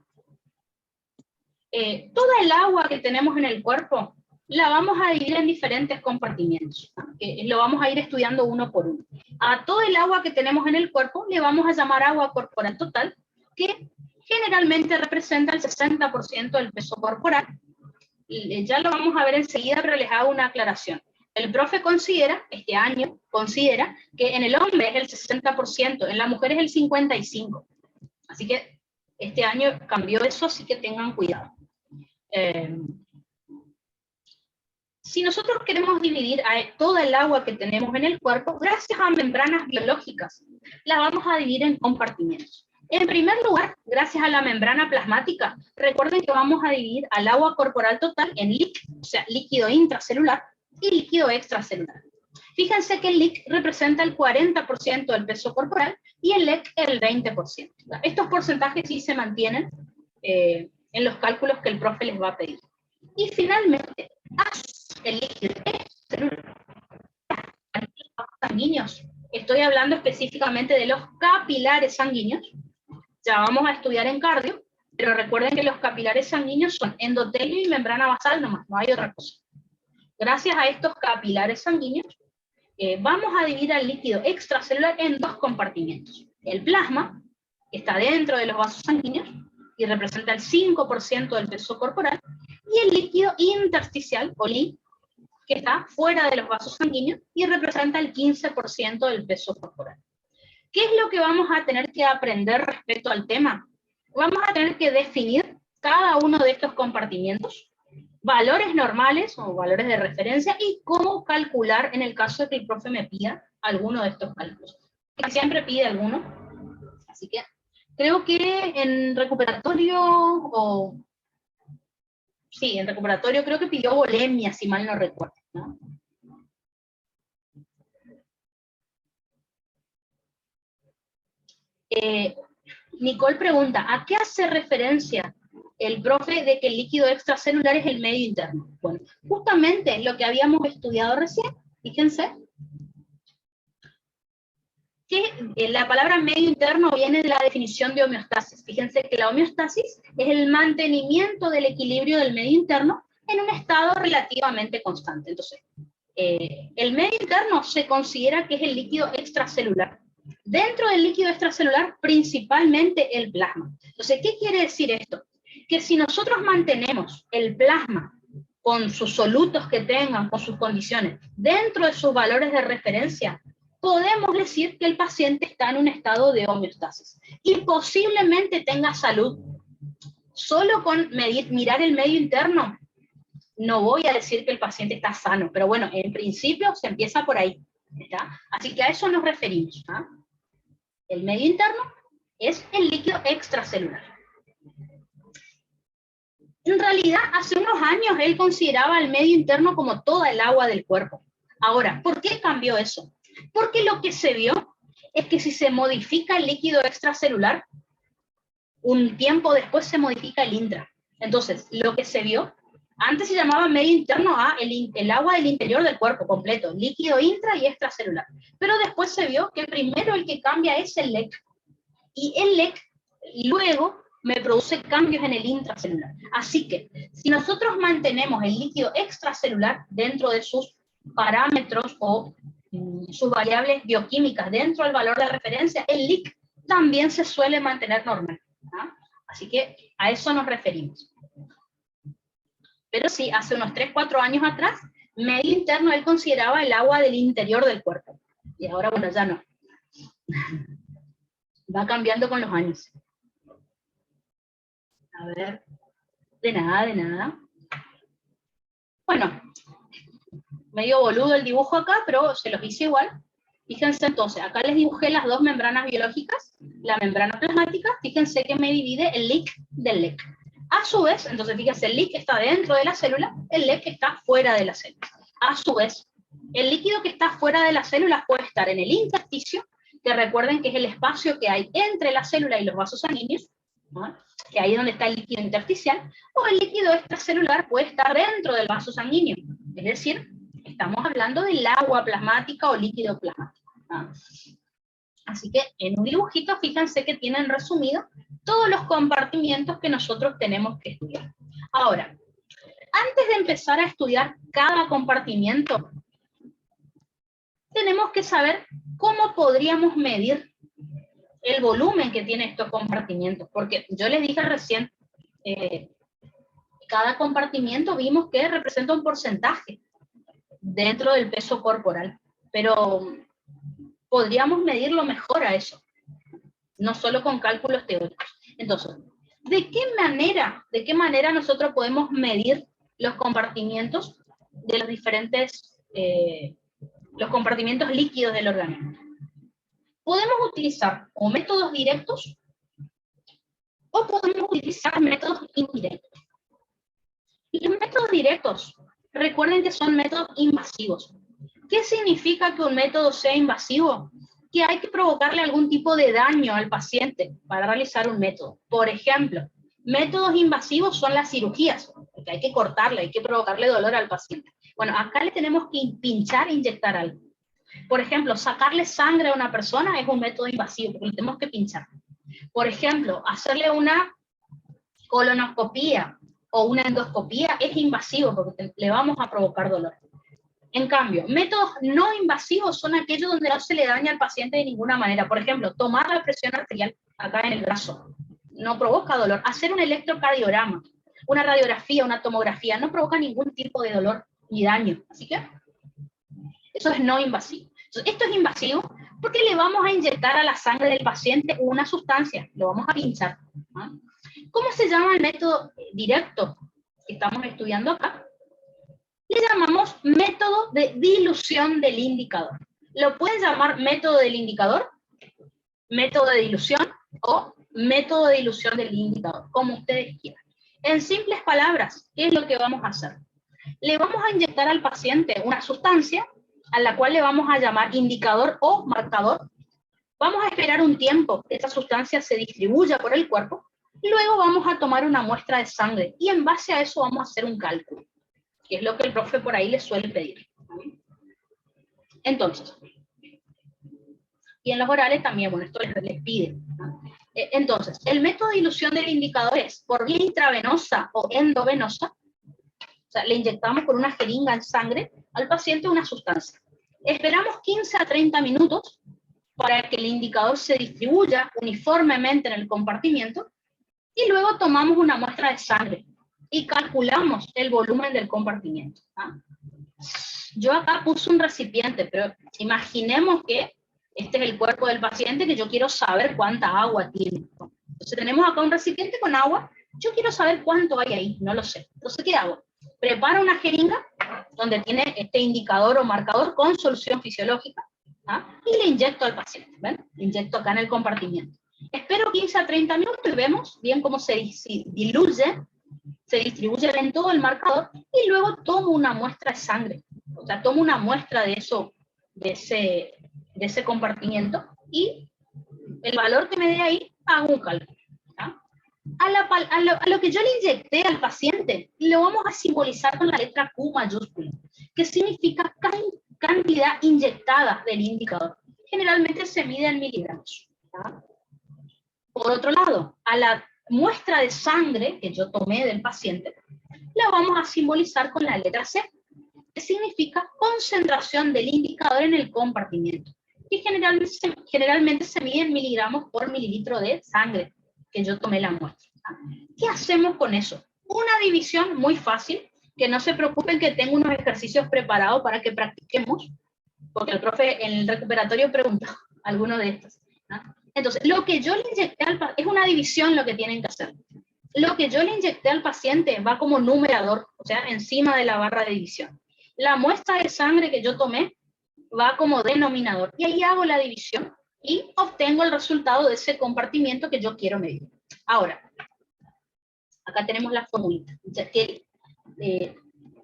Toda el agua que tenemos en el cuerpo la vamos a dividir en diferentes compartimientos, ¿no? Que lo vamos a ir estudiando uno por uno. A todo el agua que tenemos en el cuerpo le vamos a llamar agua corporal total, que generalmente representa el 60% del peso corporal. Ya lo vamos a ver enseguida, pero les hago una aclaración. El profe considera, este año, considera que en el hombre es el 60%, en la mujer es el 55%. Así que este año cambió eso, así que tengan cuidado. Si nosotros queremos dividir a toda el agua que tenemos en el cuerpo, gracias a membranas biológicas, la vamos a dividir en compartimentos. En primer lugar, gracias a la membrana plasmática, recuerden que vamos a dividir al agua corporal total en LIC, o sea, líquido intracelular, y líquido extracelular. Fíjense que el LIC representa el 40% del peso corporal y el LEC el 20%. Estos porcentajes sí se mantienen en los cálculos que el profe les va a pedir. Y finalmente, el líquido extracelular. Sanguíneos. Estoy hablando específicamente de los capilares sanguíneos. Ya vamos a estudiar en cardio, pero recuerden que los capilares sanguíneos son endotelio y membrana basal nomás, no hay otra cosa. Gracias a estos capilares sanguíneos, vamos a dividir al líquido extracelular en dos compartimentos. El plasma, que está dentro de los vasos sanguíneos, y representa el 5% del peso corporal, y el líquido intersticial, o LI, que está fuera de los vasos sanguíneos, y representa el 15% del peso corporal. ¿Qué es lo que vamos a tener que aprender respecto al tema? Vamos a tener que definir cada uno de estos compartimentos, valores normales o valores de referencia, y cómo calcular en el caso de que el profe me pida alguno de estos cálculos. Que siempre pide alguno. Así que creo que en recuperatorio, sí, en recuperatorio creo que pidió volemia, si mal no recuerdo, ¿no? Nicole pregunta, ¿a qué hace referencia el profe de que el líquido extracelular es el medio interno? Bueno, justamente lo que habíamos estudiado recién, fíjense, que la palabra medio interno viene de la definición de homeostasis. Fíjense que la homeostasis es el mantenimiento del equilibrio del medio interno en un estado relativamente constante. Entonces, el medio interno se considera que es el líquido extracelular. Dentro del líquido extracelular, principalmente el plasma. Entonces, ¿qué quiere decir esto? Que si nosotros mantenemos el plasma con sus solutos que tengan, con sus condiciones, dentro de sus valores de referencia, podemos decir que el paciente está en un estado de homeostasis y posiblemente tenga salud. Solo con mirar el medio interno, no voy a decir que el paciente está sano, pero bueno, en principio se empieza por ahí, ¿está? Así que a eso nos referimos, ¿ah? El medio interno es el líquido extracelular. En realidad, hace unos años él consideraba el medio interno como toda el agua del cuerpo. Ahora, ¿por qué cambió eso? Porque lo que se vio es que si se modifica el líquido extracelular, un tiempo después se modifica el intra. Entonces, lo que se vio, antes se llamaba medio interno a el agua del interior del cuerpo completo, líquido intra y extracelular. Pero después se vio que primero el que cambia es el LEC. Y el LEC luego me produce cambios en el intracelular. Así que, si nosotros mantenemos el líquido extracelular dentro de sus parámetros o sus variables bioquímicas dentro del valor de referencia, el LIC también se suele mantener normal, ¿no? Así que a eso nos referimos. Pero sí, hace unos 3-4 años atrás, medio interno él consideraba el agua del interior del cuerpo. Y ahora, bueno, ya no. Va cambiando con los años. A ver, de nada, de nada. Bueno, medio boludo el dibujo acá, pero se los hice igual. Fíjense entonces, acá les dibujé las dos membranas biológicas, la membrana plasmática, fíjense que me divide el LIC del LEC. A su vez, entonces fíjense, el LIC está dentro de la célula, el LEC está fuera de la célula. A su vez, el líquido que está fuera de la célula puede estar en el intersticio, que recuerden que es el espacio que hay entre la célula y los vasos sanguíneos, ¿no? Que ahí es donde está el líquido intersticial, o el líquido extracelular puede estar dentro del vaso sanguíneo, es decir, estamos hablando del agua plasmática o líquido plasmático, ¿no? Así que en un dibujito, fíjense que tienen resumido todos los compartimientos que nosotros tenemos que estudiar. Ahora, antes de empezar a estudiar cada compartimiento, tenemos que saber cómo podríamos medir el volumen que tiene estos compartimientos, porque yo les dije recién, cada compartimiento vimos que representa un porcentaje dentro del peso corporal, pero podríamos medirlo mejor a eso, no solo con cálculos teóricos. Entonces, ¿de qué manera nosotros podemos medir los compartimientos de los diferentes, los compartimientos líquidos del organismo? Podemos utilizar o métodos directos o podemos utilizar métodos indirectos. Y los métodos directos, recuerden que son métodos invasivos. ¿Qué significa que un método sea invasivo? Que hay que provocarle algún tipo de daño al paciente para realizar un método. Por ejemplo, métodos invasivos son las cirugías, porque hay que cortarle, hay que provocarle dolor al paciente. Bueno, acá le tenemos que pinchar e inyectar algo. Por ejemplo, sacarle sangre a una persona es un método invasivo, porque le tenemos que pinchar. Por ejemplo, hacerle una colonoscopía o una endoscopía es invasivo, porque le vamos a provocar dolor. En cambio, métodos no invasivos son aquellos donde no se le daña al paciente de ninguna manera. Por ejemplo, tomar la presión arterial acá en el brazo no provoca dolor. Hacer un electrocardiograma, una radiografía, una tomografía, no provoca ningún tipo de dolor ni daño. Así que eso es no invasivo. Entonces, esto es invasivo porque le vamos a inyectar a la sangre del paciente una sustancia, lo vamos a pinchar. ¿No? ¿Cómo se llama el método directo que estamos estudiando acá? Le llamamos método de dilución del indicador. Lo pueden llamar método del indicador, método de dilución o método de dilución del indicador, como ustedes quieran. En simples palabras, ¿qué es lo que vamos a hacer? Le vamos a inyectar al paciente una sustancia a la cual le vamos a llamar indicador o marcador. Vamos a esperar un tiempo que esa sustancia se distribuya por el cuerpo. Luego vamos a tomar una muestra de sangre y en base a eso vamos a hacer un cálculo, que es lo que el profe por ahí les suele pedir. Entonces, y en los orales también, bueno, esto les pide. Entonces, el método de dilución del indicador es por vía intravenosa o endovenosa. O sea, le inyectamos con una jeringa en sangre al paciente una sustancia. Esperamos 15 a 30 minutos para que el indicador se distribuya uniformemente en el compartimiento y luego tomamos una muestra de sangre y calculamos el volumen del compartimiento. ¿Ah? Yo acá puse un recipiente, pero imaginemos que este es el cuerpo del paciente, que yo quiero saber cuánta agua tiene. Entonces tenemos acá un recipiente con agua, yo quiero saber cuánto hay ahí, no lo sé. Entonces, ¿qué hago? Preparo una jeringa donde tiene este indicador o marcador con solución fisiológica, ¿ah? Y le inyecto al paciente, ¿ven? Le inyecto acá en el compartimiento. Espero 15 a 30 minutos y vemos bien cómo se diluye, se distribuye en todo el marcador y luego tomo una muestra de sangre. O sea, tomo una muestra de eso, de ese compartimiento y el valor que me dé ahí, hago un cálculo. ¿Ah? A lo que yo le inyecté al paciente, lo vamos a simbolizar con la letra Q mayúscula, que significa cantidad inyectada del indicador. Generalmente se mide en miligramos. ¿Ah? Por otro lado, a la muestra de sangre que yo tomé del paciente, la vamos a simbolizar con la letra C, que significa concentración del indicador en el compartimiento. Y generalmente se mide en miligramos por mililitro de sangre que yo tomé la muestra. ¿Qué hacemos con eso? Una división muy fácil, que no se preocupen que tengo unos ejercicios preparados para que practiquemos, porque el profe en el recuperatorio preguntó alguno de estos. ¿No? Entonces, lo que yo le inyecté al paciente, es una división lo que tienen que hacer. Lo que yo le inyecté al paciente va como numerador, o sea, encima de la barra de división. La muestra de sangre que yo tomé va como denominador. Y ahí hago la división y obtengo el resultado de ese compartimiento que yo quiero medir. Ahora, acá tenemos la formulita, ya que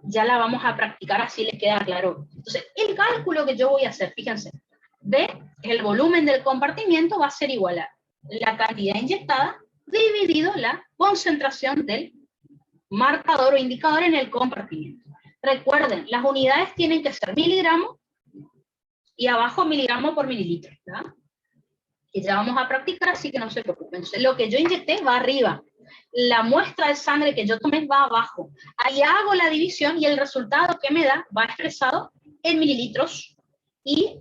ya la vamos a practicar, así les queda claro. Entonces, el cálculo que yo voy a hacer, fíjense, de el volumen del compartimiento va a ser igual a la cantidad inyectada dividido la concentración del marcador o indicador en el compartimiento. Recuerden, las unidades tienen que ser miligramos y abajo miligramos por mililitro, ¿verdad? Que ya vamos a practicar, así que no se preocupen. Entonces, lo que yo inyecté va arriba. la muestra de sangre que yo tomé va abajo. Ahí hago la división y el resultado que me da va expresado en mililitros y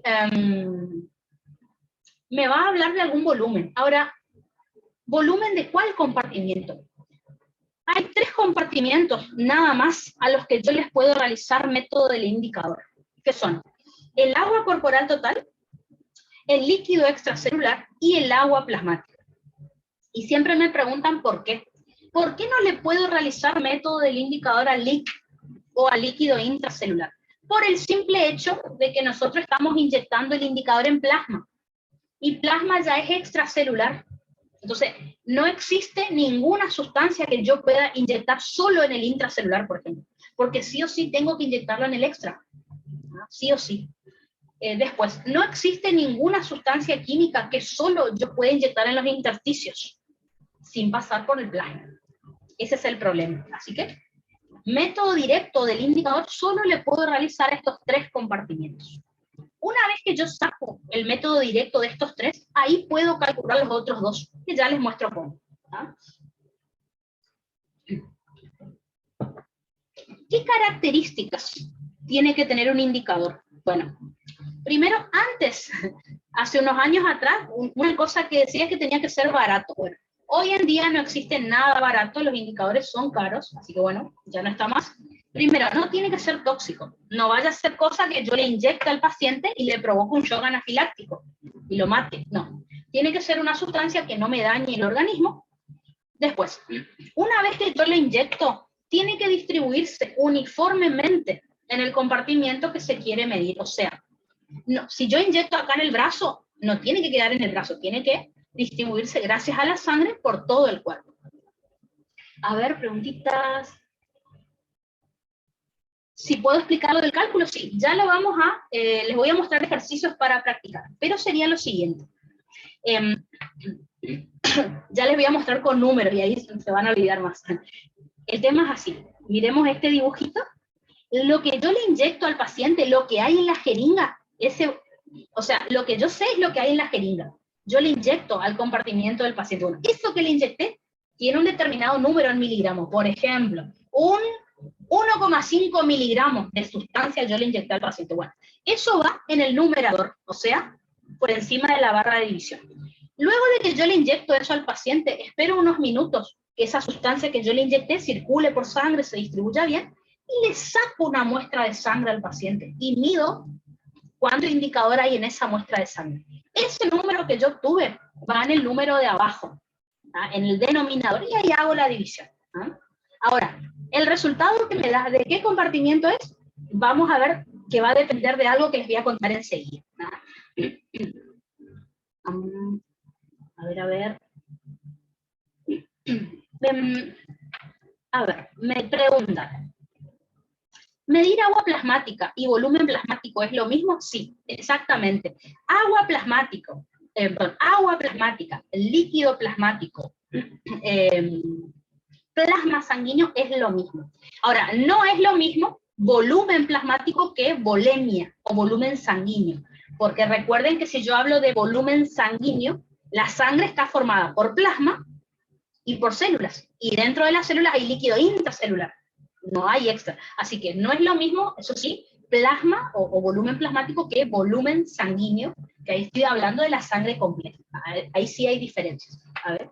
me va a hablar de algún volumen. Ahora, ¿volumen de cuál compartimiento? Hay 3 compartimientos nada más a los que yo les puedo realizar método del indicador, que son el agua corporal total, el líquido extracelular y el agua plasmática. Y siempre me preguntan por qué. ¿Por qué no le puedo realizar método del indicador al LIC o al líquido intracelular? Por el simple hecho de que nosotros estamos inyectando el indicador en plasma. Y plasma ya es extracelular. Entonces, no existe ninguna sustancia que yo pueda inyectar solo en el intracelular, por ejemplo. Porque sí o sí tengo que inyectarlo en el extra. Sí o sí. Después, no existe ninguna sustancia química que solo yo pueda inyectar en los intersticios sin pasar por el plasma. Ese es el problema. Así que, método directo del indicador solo le puedo realizar estos 3 compartimientos. Una vez que yo saco el método directo de estos 3, ahí puedo calcular los otros 2, que ya les muestro cómo. ¿Qué características tiene que tener un indicador? Bueno, primero, antes, hace unos años atrás, una cosa que decía que tenía que ser barato. Bueno, hoy en día no existe nada barato, los indicadores son caros, así que bueno, ya no está más. Primero, no tiene que ser tóxico. No vaya a ser cosa que yo le inyecte al paciente y le provoque un shock anafiláctico y lo mate. No. Tiene que ser una sustancia que no me dañe el organismo. Después, una vez que yo le inyecto, tiene que distribuirse uniformemente en el compartimiento que se quiere medir. O sea, no, si yo inyecto acá en el brazo, no tiene que quedar en el brazo, tiene que distribuirse gracias a la sangre por todo el cuerpo. A ver, preguntitas. Si puedo explicar lo del cálculo, sí. Ya lo vamos a, les voy a mostrar ejercicios para practicar, pero sería lo siguiente. Ya les voy a mostrar con números y ahí se van a olvidar más. El tema es así. Miremos este dibujito. Lo que yo le inyecto al paciente, lo que hay en la jeringa, o sea, lo que yo sé es lo que hay en la jeringa. Yo le inyecto al compartimiento del paciente. Bueno, eso que le inyecté tiene un determinado número en miligramos. Por ejemplo, un 1,5 miligramos de sustancia yo le inyecté al paciente. Bueno, eso va en el numerador, o sea, por encima de la barra de división. Luego de que yo le inyecto eso al paciente, espero unos minutos que esa sustancia que yo le inyecté circule por sangre, se distribuya bien, y le saco una muestra de sangre al paciente y mido cuánto indicador hay en esa muestra de sangre. Ese número que yo obtuve va en el número de abajo, en el denominador, y ahí hago la división. Ahora, el resultado que me da de qué compartimiento es, vamos a ver que va a depender de algo que les voy a contar enseguida. A ver. A ver, me preguntan. ¿Medir agua plasmática y volumen plasmático es lo mismo? Sí, exactamente. Agua plasmática, líquido plasmático, plasma sanguíneo es lo mismo. Ahora, no es lo mismo volumen plasmático que volemia o volumen sanguíneo, porque recuerden que si yo hablo de volumen sanguíneo, la sangre está formada por plasma y por células, y dentro de las células hay líquido intracelular, no hay extra. Así que no es lo mismo, eso sí, plasma o volumen plasmático que volumen sanguíneo, que ahí estoy hablando de la sangre completa. Ahí sí hay diferencias. A ver.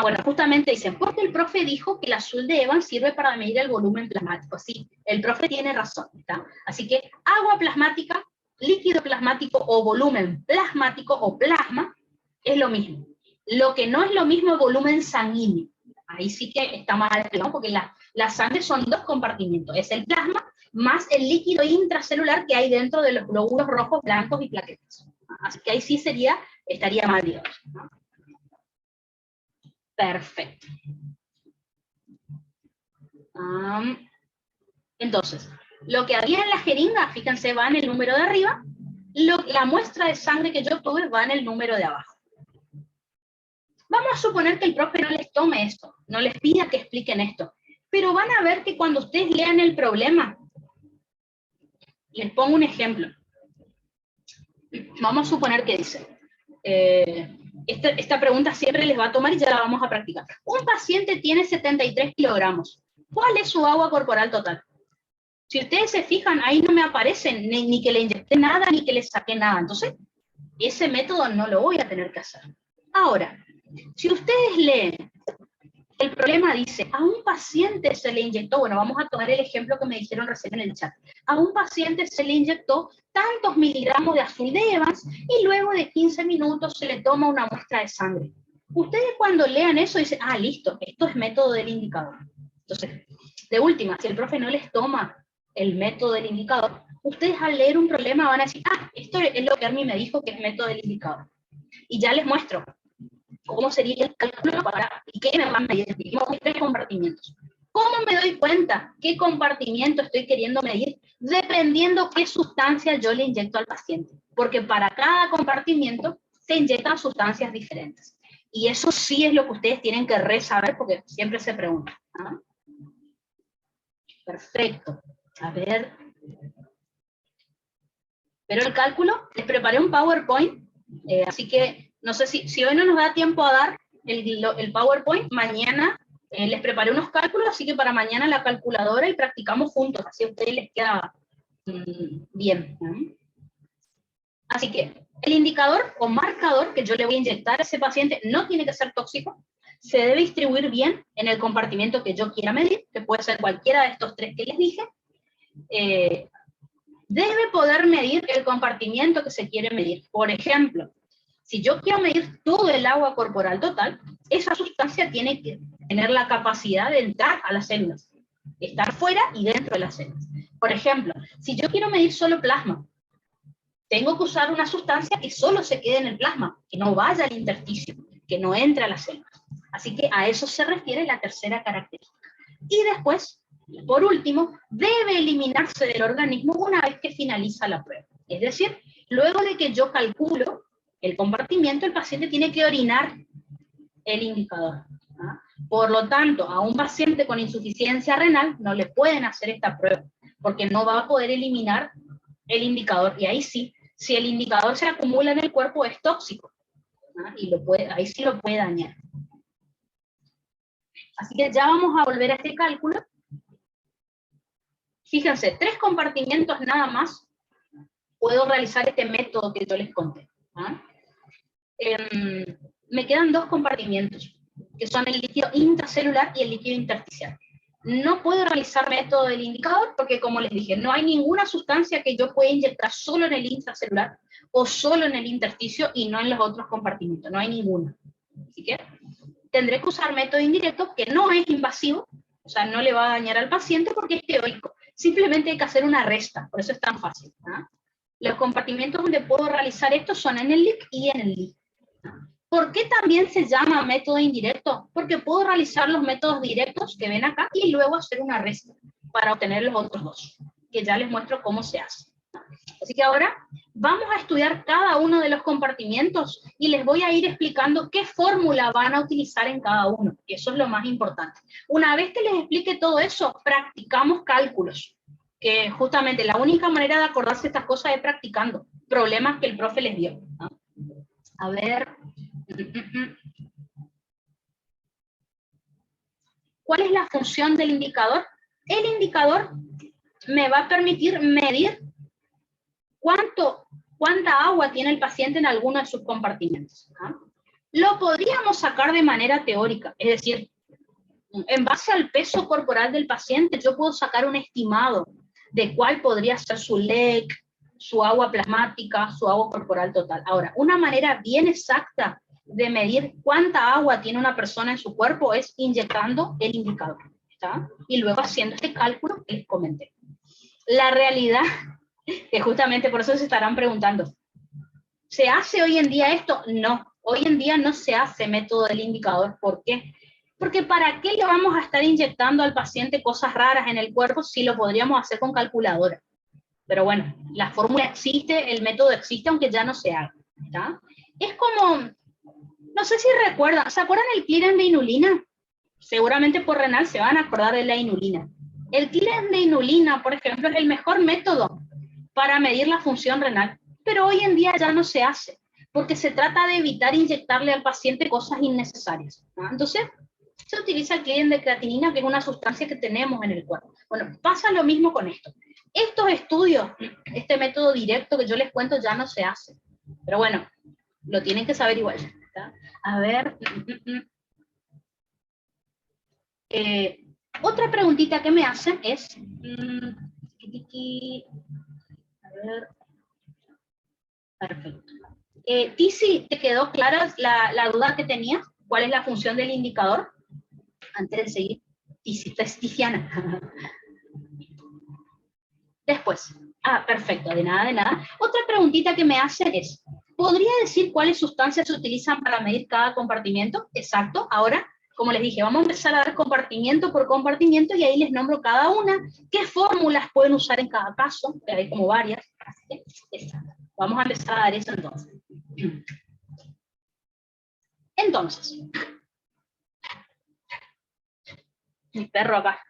Bueno, justamente dicen, porque el profe dijo que el azul de Evans sirve para medir el volumen plasmático. Sí, el profe tiene razón, ¿está? Así que agua plasmática, líquido plasmático o volumen plasmático o plasma es lo mismo. Lo que no es lo mismo es volumen sanguíneo. Ahí sí que está mal explicado, porque la sangre son 2 compartimientos. Es el plasma más el líquido intracelular que hay dentro de los glóbulos rojos, blancos y plaquetas. Así que ahí sí estaría mal, digamos, ¿no? Perfecto. Entonces, lo que había en la jeringa, fíjense, va en el número de arriba. La muestra de sangre que yo obtuve va en el número de abajo. Vamos a suponer que el profe no les tome esto, no les pida que expliquen esto, pero van a ver que cuando ustedes lean el problema, les pongo un ejemplo. Vamos a suponer que dice, esta pregunta siempre les va a tomar y ya la vamos a practicar. Un paciente tiene 73 kilogramos. ¿Cuál es su agua corporal total? Si ustedes se fijan, ahí no me aparecen ni que le inyecté nada, ni que le saqué nada. Entonces, ese método no lo voy a tener que hacer. Ahora, si ustedes leen, el problema dice, a un paciente se le inyectó, bueno, vamos a tomar el ejemplo que me dijeron recién en el chat, a un paciente se le inyectó tantos miligramos de azul de Evans y luego de 15 minutos se le toma una muestra de sangre. Ustedes cuando lean eso dicen, ah, listo, esto es método del indicador. Entonces, de última, si el profe no les toma el método del indicador, ustedes al leer un problema van a decir, ah, esto es lo que Armi me dijo que es método del indicador. Y ya les muestro cómo sería el cálculo y qué me van a medir. Dijimos 3 compartimientos. ¿Cómo me doy cuenta qué compartimiento estoy queriendo medir? Dependiendo qué sustancia yo le inyecto al paciente. Porque para cada compartimiento se inyectan sustancias diferentes. Y eso sí es lo que ustedes tienen que resaber porque siempre se preguntan. ¿Ah? Perfecto. A ver. Pero el cálculo, les preparé un PowerPoint, así que no sé si hoy no nos da tiempo a dar el PowerPoint, mañana les preparé unos cálculos, así que para mañana la calculadora y practicamos juntos, así a ustedes les queda bien. Así que el indicador o marcador que yo le voy a inyectar a ese paciente no tiene que ser tóxico, se debe distribuir bien en el compartimento que yo quiera medir, que puede ser cualquiera de estos 3 que les dije. Debe poder medir el compartimiento que se quiere medir. Por ejemplo, si yo quiero medir todo el agua corporal total, esa sustancia tiene que tener la capacidad de entrar a las células, estar fuera y dentro de las células. Por ejemplo, si yo quiero medir solo plasma, tengo que usar una sustancia que solo se quede en el plasma, que no vaya al intersticio, que no entre a las células. Así que a eso se refiere la tercera característica. Y después, por último, debe eliminarse del organismo una vez que finaliza la prueba. Es decir, luego de que yo calculo el compartimiento, el paciente tiene que orinar el indicador. ¿Ah? Por lo tanto, a un paciente con insuficiencia renal no le pueden hacer esta prueba, porque no va a poder eliminar el indicador. Y ahí sí, si el indicador se acumula en el cuerpo, es tóxico. ¿Ah? Y ahí sí lo puede dañar. Así que ya vamos a volver a este cálculo. Fíjense, 3 compartimientos nada más puedo realizar este método que yo les conté. ¿Ah? Me quedan 2 compartimientos, que son el líquido intracelular y el líquido intersticial. No puedo realizar método del indicador porque, como les dije, no hay ninguna sustancia que yo pueda inyectar solo en el intracelular o solo en el intersticio y no en los otros compartimientos, no hay ninguna. Así que tendré que usar método indirecto, que no es invasivo, o sea, no le va a dañar al paciente porque es teórico. Simplemente hay que hacer una resta, por eso es tan fácil. ¿Ah? Los compartimentos donde puedo realizar esto son en el LIC y en el LI. ¿Por qué también se llama método indirecto? Porque puedo realizar los métodos directos que ven acá y luego hacer una resta para obtener los otros 2, que ya les muestro cómo se hace. Así que ahora vamos a estudiar cada uno de los compartimientos y les voy a ir explicando qué fórmula van a utilizar en cada uno, que eso es lo más importante. Una vez que les explique todo eso, practicamos cálculos, que justamente la única manera de acordarse de estas cosas es practicando problemas que el profe les dio. ¿No? A ver. ¿Cuál es la función del indicador? El indicador me va a permitir medir cuánta agua tiene el paciente en alguno de sus compartimentos. ¿Ah? Lo podríamos sacar de manera teórica, es decir, en base al peso corporal del paciente, yo puedo sacar un estimado de cuál podría ser su LEC, su agua plasmática, su agua corporal total. Ahora, una manera bien exacta de medir cuánta agua tiene una persona en su cuerpo es inyectando el indicador, ¿está? Y luego haciendo este cálculo que les comenté. La realidad, que justamente por eso se estarán preguntando, ¿se hace hoy en día esto? No, hoy en día no se hace método del indicador. ¿Por qué? Porque ¿para qué le vamos a estar inyectando al paciente cosas raras en el cuerpo si lo podríamos hacer con calculadora? Pero bueno, la fórmula existe, el método existe, aunque ya no se haga. ¿Está? Es como, no sé si recuerdan, ¿se acuerdan el clearance de inulina? Seguramente por renal se van a acordar de la inulina. El clearance de inulina, por ejemplo, es el mejor método para medir la función renal, pero hoy en día ya no se hace. porque se trata de evitar inyectarle al paciente cosas innecesarias, ¿no? Entonces, se utiliza el clearing de creatinina, que es una sustancia que tenemos en el cuerpo. Bueno, pasa lo mismo con esto. Estos estudios, este método directo que yo les cuento ya no se hace. Pero bueno, lo tienen que saber igual, ¿tá? A ver. Otra preguntita que me hacen es... a ver. Perfecto. Tizi, ¿te quedó clara la duda que tenías? ¿Cuál es la función del indicador? Antes de seguir, Tiziana. Después, perfecto, de nada, de nada. Otra preguntita que me hacen es, ¿podría decir cuáles sustancias se utilizan para medir cada compartimiento? Exacto, ahora, como les dije, vamos a empezar a dar compartimiento por compartimiento y ahí les nombro cada una, qué fórmulas pueden usar en cada caso, que hay como varias. Exacto. Vamos a empezar a dar eso entonces. Entonces, mi perro acá.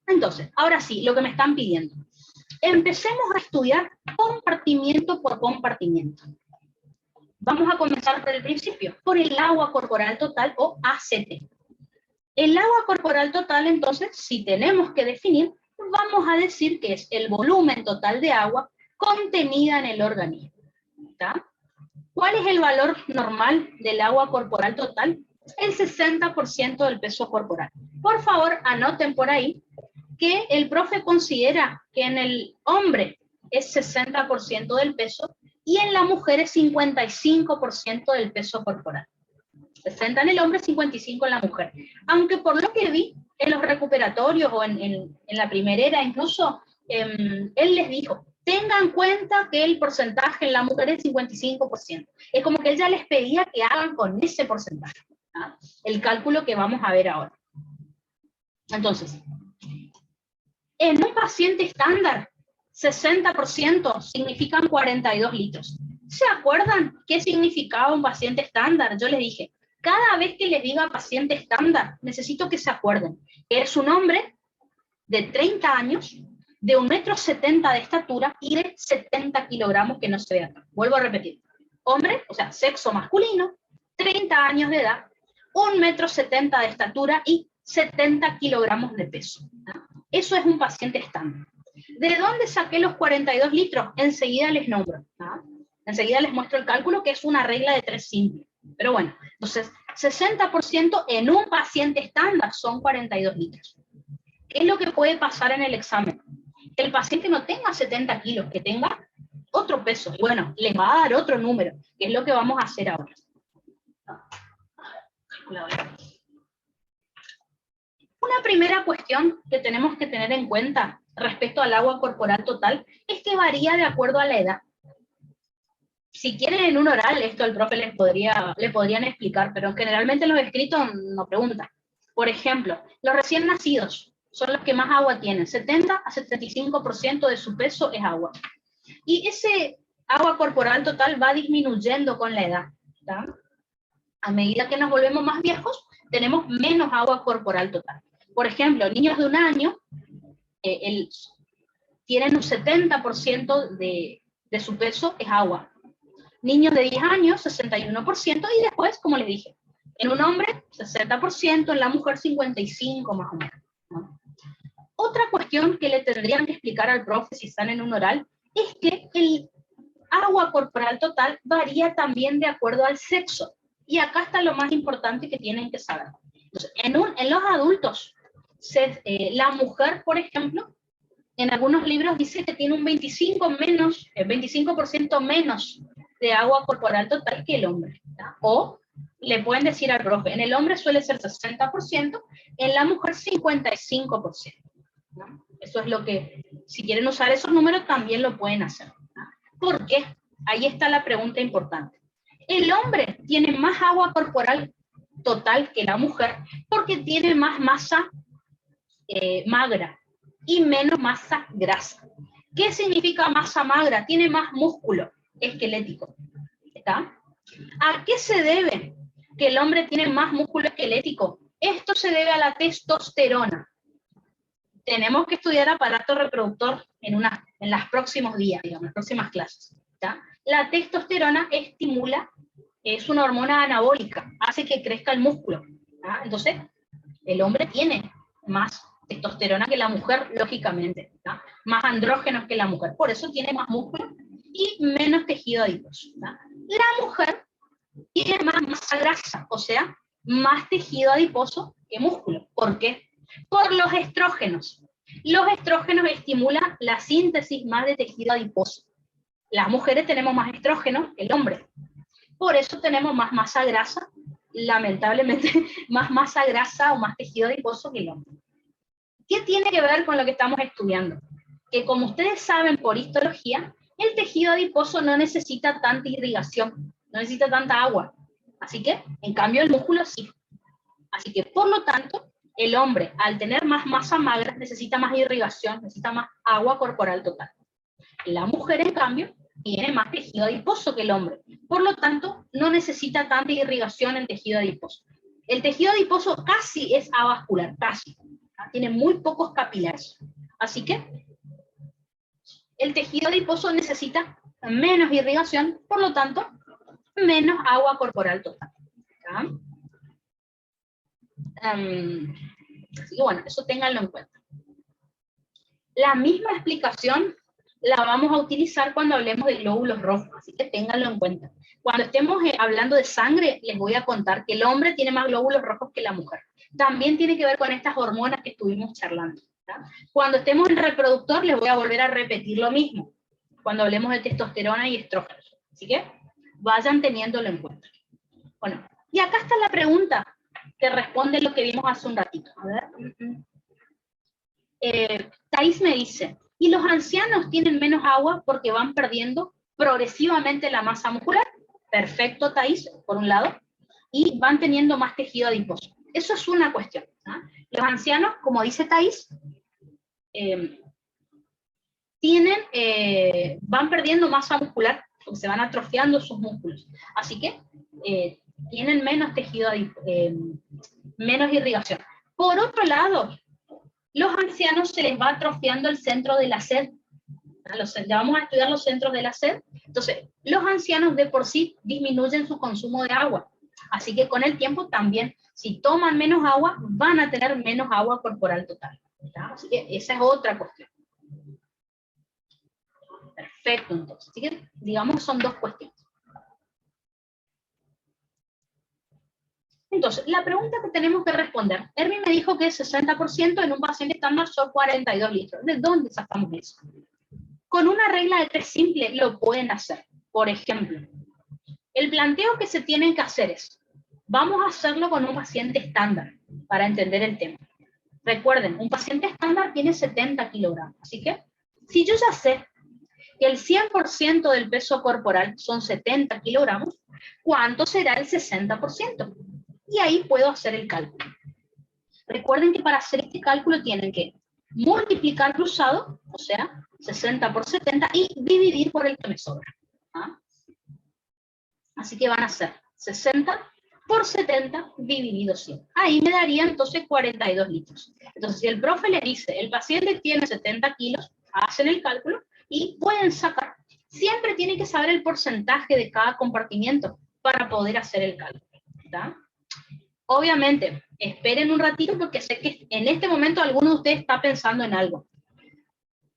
Entonces, ahora sí, lo que me están pidiendo. Empecemos a estudiar compartimiento por compartimiento. Vamos a comenzar por el principio, por el agua corporal total o ACT. El agua corporal total, entonces, si tenemos que definir, vamos a decir que es el volumen total de agua contenida en el organismo. ¿Está? ¿Cuál es el valor normal del agua corporal total? El 60% del peso corporal. Por favor, anoten por ahí que el profe considera que en el hombre es 60% del peso y en la mujer es 55% del peso corporal. 60 en el hombre, 55 en la mujer. Aunque por lo que vi en los recuperatorios o en la primerera incluso, él les dijo, tengan en cuenta que el porcentaje en la mujer es 55%. Es como que él ya les pedía que hagan con ese porcentaje, ¿no? El cálculo que vamos a ver ahora. Entonces, en un paciente estándar, 60% significan 42 litros. ¿Se acuerdan qué significaba un paciente estándar? Yo les dije, cada vez que les diga paciente estándar, necesito que se acuerden que es un hombre de 30 años, de 1,70 m de estatura y de 70 kilogramos, que no se ve acá. Vuelvo a repetir. Hombre, o sea, sexo masculino, 30 años de edad, 1,70 m de estatura y 70 kilogramos de peso, ¿no? Eso es un paciente estándar. ¿De dónde saqué los 42 litros? Enseguida les nombro, ¿no? Enseguida les muestro el cálculo, que es una regla de 3 simple. Pero bueno, entonces, 60% en un paciente estándar son 42 litros. ¿Qué es lo que puede pasar en el examen? Que el paciente no tenga 70 kilos, que tenga otro peso. Y bueno, les va a dar otro número, que es lo que vamos a hacer ahora. Una primera cuestión que tenemos que tener en cuenta respecto al agua corporal total es que varía de acuerdo a la edad. Si quieren en un oral, esto el profe le podrían explicar, pero generalmente en los escritos no preguntan. Por ejemplo, los recién nacidos son los que más agua tienen. 70 a 75% de su peso es agua. Y ese agua corporal total va disminuyendo con la edad, ¿tá? A medida que nos volvemos más viejos, tenemos menos agua corporal total. Por ejemplo, niños de 1 año tienen un 70% de su peso es agua. Niños de 10 años, 61%, y después, como les dije, en un hombre, 60%, en la mujer, 55% más o menos, ¿no? Otra cuestión que le tendrían que explicar al profe si están en un oral es que el agua corporal total varía también de acuerdo al sexo. Y acá está lo más importante que tienen que saber. Entonces, en los adultos, la mujer, por ejemplo, en algunos libros dice que tiene un 25% menos de agua corporal total que el hombre, ¿tá? O le pueden decir al profe, en el hombre suele ser 60%, en la mujer 55%, ¿no? Eso es lo que, si quieren usar esos números, también lo pueden hacer, ¿no? ¿Por qué? Ahí está la pregunta importante. El hombre tiene más agua corporal total que la mujer porque tiene más masa magra y menos masa grasa. ¿Qué significa masa magra? Tiene más músculo esquelético, ¿está? ¿A qué se debe que el hombre tiene más músculo esquelético? Esto se debe a la testosterona. tenemos que estudiar aparato reproductor en los próximos días, digamos, en las próximas clases. ¿Ya? La testosterona estimula, es una hormona anabólica, hace que crezca el músculo. ¿Ya? Entonces, el hombre tiene más testosterona que la mujer, lógicamente, ¿ya? Más andrógenos que la mujer, por eso tiene más músculo y menos tejido adiposo. ¿Ya? La mujer tiene más masa grasa, o sea, más tejido adiposo que músculo. ¿Por qué? Por los estrógenos. Los estrógenos estimulan la síntesis más de tejido adiposo. Las mujeres tenemos más estrógenos que el hombre. Por eso tenemos más masa grasa, lamentablemente, más masa grasa o más tejido adiposo que el hombre. ¿Qué tiene que ver con lo que estamos estudiando? Que como ustedes saben por histología, el tejido adiposo no necesita tanta irrigación, no necesita tanta agua. Así que, en cambio, el músculo sí. Así que, por lo tanto, el hombre, al tener más masa magra, necesita más irrigación, necesita más agua corporal total. La mujer, en cambio, tiene más tejido adiposo que el hombre. Por lo tanto, no necesita tanta irrigación en tejido adiposo. El tejido adiposo casi es avascular, casi. Tiene muy pocos capilares. Así que el tejido adiposo necesita menos irrigación, por lo tanto, menos agua corporal total. Así que bueno, eso ténganlo en cuenta. La misma explicación la vamos a utilizar cuando hablemos de glóbulos rojos, así que ténganlo en cuenta. Cuando estemos hablando de sangre, les voy a contar que el hombre tiene más glóbulos rojos que la mujer. También tiene que ver con estas hormonas que estuvimos charlando. ¿Tá? Cuando estemos en reproductor, les voy a volver a repetir lo mismo, cuando hablemos de testosterona y estrógenos. Así que vayan teniéndolo en cuenta. Bueno, y acá está la pregunta que responde lo que vimos hace un ratito. A ver. Thais me dice, ¿y los ancianos tienen menos agua porque van perdiendo progresivamente la masa muscular? Perfecto, Thais, por un lado, y van teniendo más tejido adiposo. Eso es una cuestión. ¿Ah? Los ancianos, como dice Thais, van perdiendo masa muscular porque se van atrofiando sus músculos. Así que tienen menos tejido, menos irrigación. Por otro lado, los ancianos se les va atrofiando el centro de la sed. Ya vamos a estudiar los centros de la sed. Entonces, los ancianos de por sí disminuyen su consumo de agua. Así que con el tiempo también, si toman menos agua, van a tener menos agua corporal total. ¿Ya? Así que esa es otra cuestión. Perfecto, entonces. Así que, digamos, son dos cuestiones. Entonces, la pregunta que tenemos que responder. Erwin me dijo que 60% en un paciente estándar son 42 litros. ¿De dónde sacamos eso? Con una regla de 3 simple lo pueden hacer. Por ejemplo, el planteo que se tienen que hacer es, vamos a hacerlo con un paciente estándar, para entender el tema. Recuerden, un paciente estándar tiene 70 kilogramos. Así que, si yo ya sé que el 100% del peso corporal son 70 kilogramos, ¿cuánto será el 60%? Y ahí puedo hacer el cálculo. Recuerden que para hacer este cálculo tienen que multiplicar cruzado, o sea, 60 por 70, y dividir por el que me sobra. ¿Ah? Así que van a ser 60 por 70 dividido 100. Ahí me daría entonces 42 litros. Entonces, si el profe le dice, el paciente tiene 70 kilos, hacen el cálculo y pueden sacar. Siempre tienen que saber el porcentaje de cada compartimiento para poder hacer el cálculo. ¿Está? Obviamente, esperen un ratito porque sé que en este momento alguno de ustedes está pensando en algo.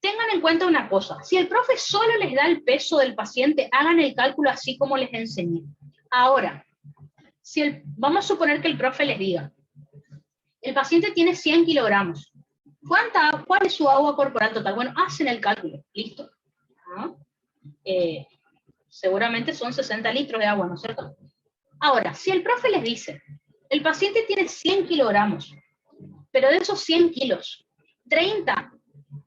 Tengan en cuenta una cosa, si el profe solo les da el peso del paciente, hagan el cálculo así como les enseñé. Ahora, vamos a suponer que el profe les diga, el paciente tiene 100 kilogramos, ¿cuál es su agua corporal total? Bueno, hacen el cálculo, listo. ¿Ah? Seguramente son 60 litros de agua, ¿no es cierto? Ahora, si el profe les dice, el paciente tiene 100 kilogramos, pero de esos 100 kilos, 30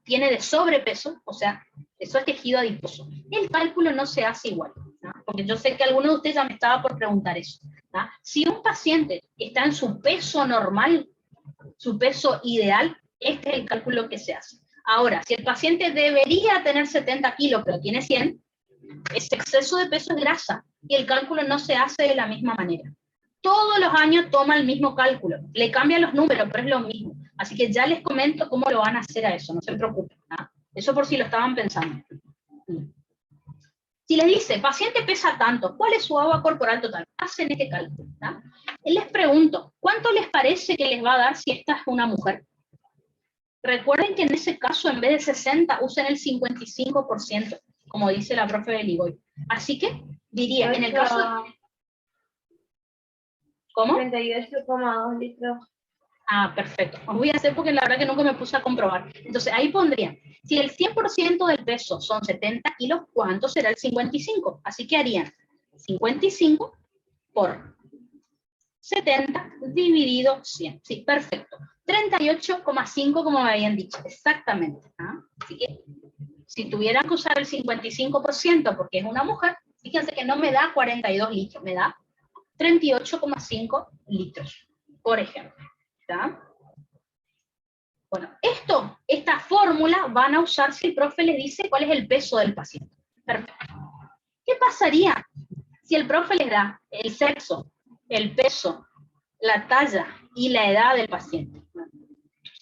tiene de sobrepeso, o sea, eso es tejido adiposo. El cálculo no se hace igual, ¿no? Porque yo sé que alguno de ustedes ya me estaba por preguntar eso. ¿No? Si un paciente está en su peso normal, su peso ideal, este es el cálculo que se hace. Ahora, si el paciente debería tener 70 kilos, pero tiene 100, ese exceso de peso es grasa, y el cálculo no se hace de la misma manera. todos los años toma el mismo cálculo. Le cambia los números, pero es lo mismo. Así que ya les comento cómo lo van a hacer a eso, no se preocupen. ¿Ah? Eso por si lo estaban pensando. Si les dice, paciente pesa tanto, ¿cuál es su agua corporal total? Hacen este cálculo. ¿Ah? Les pregunto, ¿cuánto les parece que les va a dar si esta es una mujer? Recuerden que en ese caso, en vez de 60, usen el 55%, como dice la profe de Ligoy. Así que, diría, en el caso de... ¿Cómo? 38,2 litros. Ah, perfecto. Os voy a hacer porque la verdad que nunca me puse a comprobar. Entonces, ahí pondría, si el 100% del peso son 70 kilos, ¿cuánto será el 55? Así que harían 55 por 70 dividido 100. Sí, perfecto. 38,5 como me habían dicho, exactamente. ¿Ah? Así que, si tuvieran que usar el 55% porque es una mujer, fíjense que no me da 42 litros, me da 38,5 litros, por ejemplo. ¿Está? Bueno, esta fórmula van a usar si el profe les dice cuál es el peso del paciente. Perfecto. ¿Qué pasaría si el profe les da el sexo, el peso, la talla y la edad del paciente? Bueno,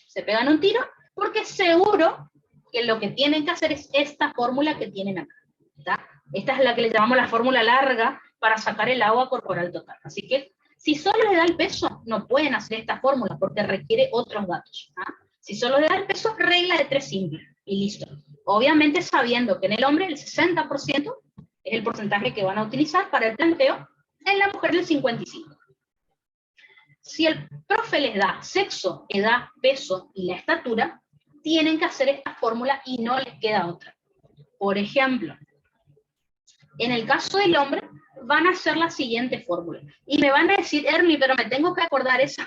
se pegan un tiro porque seguro que lo que tienen que hacer es esta fórmula que tienen acá. ¿Está? Esta es la que le llamamos la fórmula larga para sacar el agua corporal total. Así que, si solo les da el peso, no pueden hacer esta fórmula porque requiere otros datos. ¿Ah? Si solo les da el peso, regla de 3 simple y listo. Obviamente sabiendo que en el hombre el 60% es el porcentaje que van a utilizar para el planteo, en la mujer el 55%. Si el profe les da sexo, edad, peso y la estatura, tienen que hacer esta fórmula y no les queda otra. Por ejemplo, en el caso del hombre, van a hacer la siguiente fórmula. Y me van a decir, Ernie, pero me tengo que acordar esa.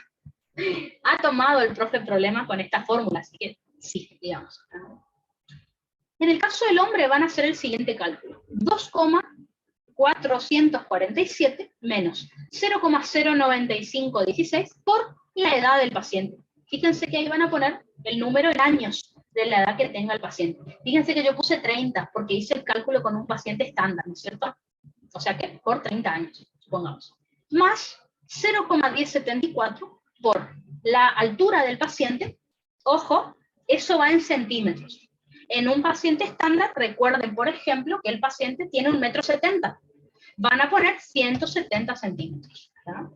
Ha tomado el profe problemas con esta fórmula, así que sí, digamos. En el caso del hombre van a hacer el siguiente cálculo. 2,447 menos 0,09516 por la edad del paciente. Fíjense que ahí van a poner el número en años de la edad que tenga el paciente. Fíjense que yo puse 30 porque hice el cálculo con un paciente estándar, ¿no es cierto? O sea que por 30 años, supongamos. Más 0,1074 por la altura del paciente. Ojo, eso va en centímetros. En un paciente estándar, recuerden, por ejemplo, que el paciente tiene 1,70 m. Van a poner 170 centímetros. ¿Verdad?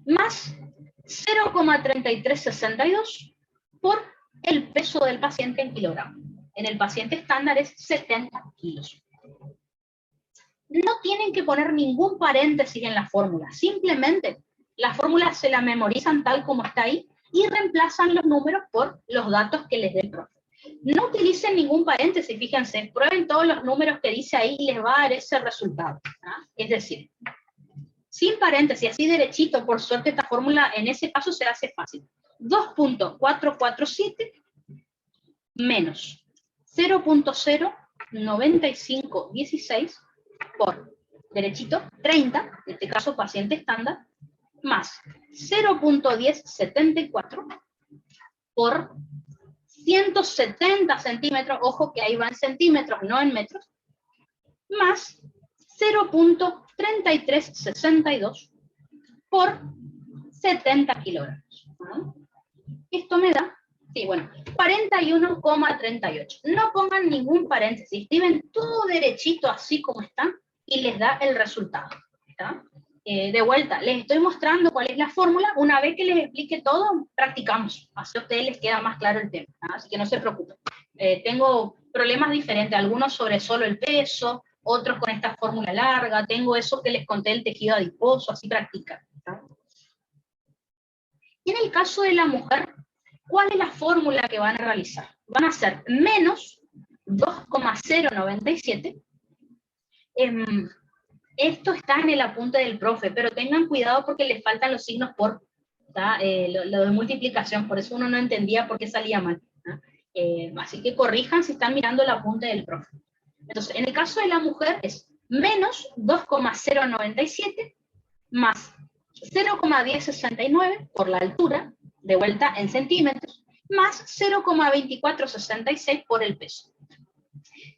Más 0,3362 por el peso del paciente en kilogramos. En el paciente estándar es 70 kilos. No tienen que poner ningún paréntesis en la fórmula. Simplemente la fórmula se la memorizan tal como está ahí y reemplazan los números por los datos que les dé el profe. No utilicen ningún paréntesis, fíjense, prueben todos los números que dice ahí y les va a dar ese resultado. ¿Ah? Es decir, sin paréntesis, así derechito, por suerte esta fórmula en ese caso se hace fácil. 2,447 menos 0,09516 por derechito 30, en este caso paciente estándar, más 0,1074 por 170 centímetros, ojo que ahí va en centímetros, no en metros, más 0,3362 por 70 kilogramos. ¿No? Esto me da, sí, bueno, 41,38. No pongan ningún paréntesis, escriben todo derechito así como está y les da el resultado. ¿Está? De vuelta, les estoy mostrando cuál es la fórmula. Una vez que les explique todo, practicamos. Así a ustedes les queda más claro el tema. ¿Ah? Así que no se preocupen. Tengo problemas diferentes, algunos sobre solo el peso, otros con esta fórmula larga. Tengo eso que les conté, el tejido adiposo, así practican. ¿Ah? Y en el caso de la mujer, ¿cuál es la fórmula que van a realizar? Van a ser menos 2,097. Esto está en el apunte del profe, pero tengan cuidado porque les faltan los signos por, lo de multiplicación, por eso uno no entendía por qué salía mal. Así que corrijan si están mirando el apunte del profe. Entonces, en el caso de la mujer es menos 2,097 más 0,1069 por la altura, de vuelta en centímetros, más 0,2466 por el peso.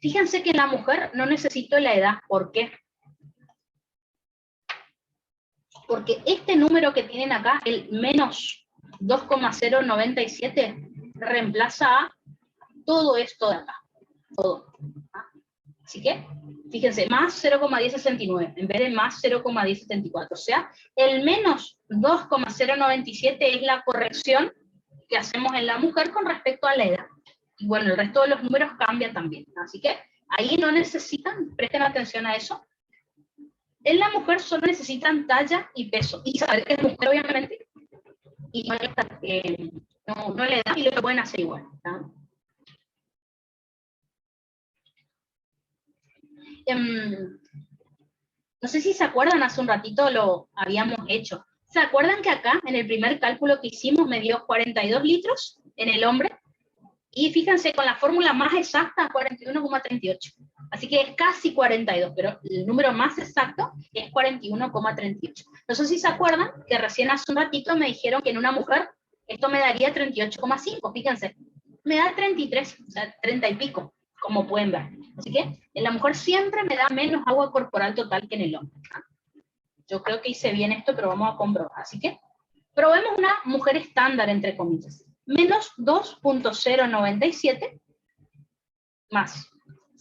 Fíjense que en la mujer no necesito la edad. ¿Por qué? porque este número que tienen acá, el menos 2,097, reemplaza a todo esto de acá, todo. Así que, fíjense, más 0,1069 en vez de más 0,1074. O sea, el menos 2,097 es la corrección que hacemos en la mujer con respecto a la edad. Y bueno, el resto de los números cambia también. Así que ahí no necesitan, presten atención a eso. En la mujer solo necesitan talla y peso. Y saber que es mujer, obviamente, y no le edad, y lo pueden hacer igual, ¿no? No sé si se acuerdan, hace un ratito lo habíamos hecho. ¿Se acuerdan que acá, en el primer cálculo que hicimos, me dio 42 litros en el hombre? Y fíjense, con la fórmula más exacta, 41,38. Así que es casi 42, pero el número más exacto es 41,38. No sé si se acuerdan que recién hace un ratito me dijeron que en una mujer esto me daría 38,5. Fíjense, me da 33, o sea, 30 y pico, como pueden ver. Así que en la mujer siempre me da menos agua corporal total que en el hombre. Yo creo que hice bien esto, pero vamos a comprobar. Así que probemos una mujer estándar, entre comillas. Menos 2,097 más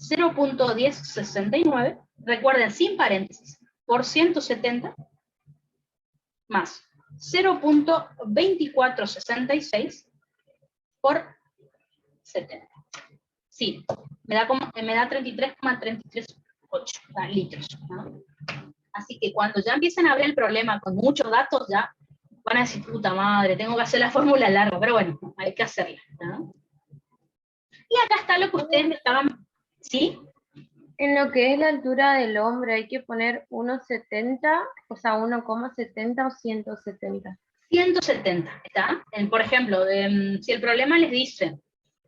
0,1069, recuerden sin paréntesis, por 170, más 0,2466 por 70. Sí, me da 33,338 litros, ¿no? Así que cuando ya empiecen a ver el problema con muchos datos, ya van a decir, puta madre, tengo que hacer la fórmula larga, pero bueno, hay que hacerla, ¿no? Y acá está lo que ustedes me estaban, ¿sí? En lo que es la altura del hombre hay que poner 1,70, o sea, 1,70 o 170. 170, ¿está? Por ejemplo, si el problema les dice,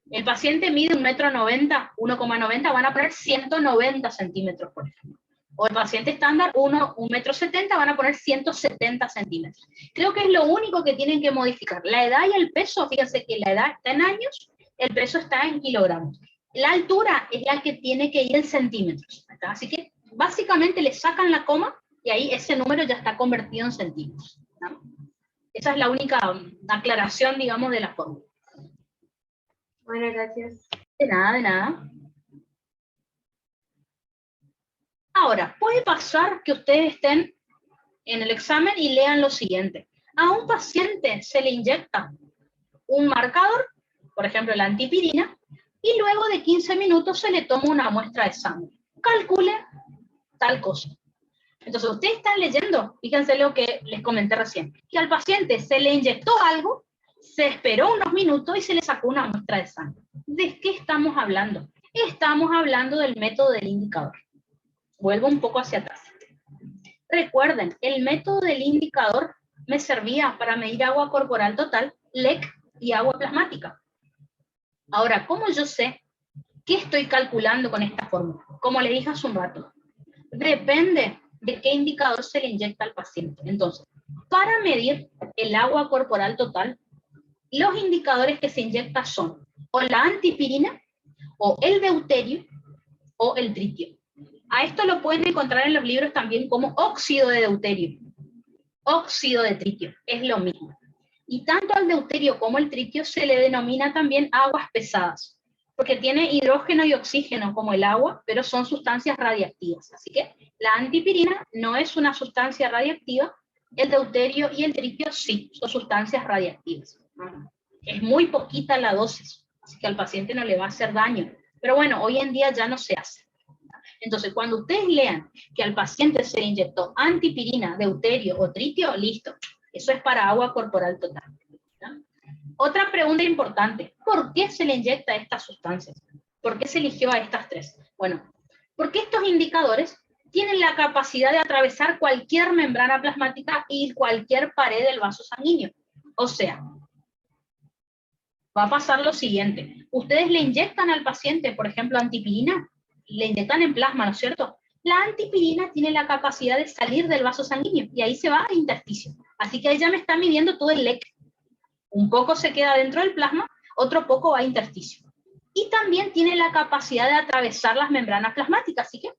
el paciente mide 1,90 m, 1,90, van a poner 190 centímetros, por ejemplo. O el paciente estándar, 1,70 m, van a poner 170 centímetros. Creo que es lo único que tienen que modificar. La edad y el peso, fíjense que la edad está en años, el peso está en kilogramos. La altura es la que tiene que ir en centímetros, ¿está? Así que básicamente le sacan la coma y ahí ese número ya está convertido en centímetros, ¿no? Esa es la única aclaración, digamos, de la fórmula. Bueno, gracias. De nada, de nada. Ahora, puede pasar que ustedes estén en el examen y lean lo siguiente. A un paciente se le inyecta un marcador, por ejemplo la antipirina, y luego de 15 minutos se le toma una muestra de sangre. Calcule tal cosa. Entonces, ustedes están leyendo, fíjense lo que les comenté recién, que al paciente se le inyectó algo, se esperó unos minutos y se le sacó una muestra de sangre. ¿De qué estamos hablando? Estamos hablando del método del indicador. Vuelvo un poco hacia atrás. Recuerden, el método del indicador me servía para medir agua corporal total, LEC y agua plasmática. Ahora, ¿cómo yo sé qué estoy calculando con esta fórmula? Como le dije hace un rato, depende de qué indicador se le inyecta al paciente. Entonces, para medir el agua corporal total, los indicadores que se inyectan son o la antipirina, o el deuterio, o el tritio. A esto lo pueden encontrar en los libros también como óxido de deuterio, óxido de tritio, es lo mismo. Y tanto al deuterio como al tritio se le denomina también aguas pesadas, porque tiene hidrógeno y oxígeno como el agua, pero son sustancias radiactivas. Así que la antipirina no es una sustancia radiactiva, el deuterio y el tritio sí, son sustancias radiactivas. Es muy poquita la dosis, así que al paciente no le va a hacer daño. Pero bueno, hoy en día ya no se hace. Entonces, cuando ustedes lean que al paciente se le inyectó antipirina, deuterio o tritio, listo. Eso es para agua corporal total, ¿no? Otra pregunta importante, ¿por qué se le inyecta estas sustancias? ¿Por qué se eligió a estas tres? Bueno, porque estos indicadores tienen la capacidad de atravesar cualquier membrana plasmática y cualquier pared del vaso sanguíneo. O sea, va a pasar lo siguiente. Ustedes le inyectan al paciente, por ejemplo, antipirina, le inyectan en plasma, ¿no es cierto? La antipirina tiene la capacidad de salir del vaso sanguíneo y ahí se va al intersticio. Así que ahí ya me está midiendo todo el LEC. Un poco se queda dentro del plasma, otro poco va a intersticio. Y también tiene la capacidad de atravesar las membranas plasmáticas, así que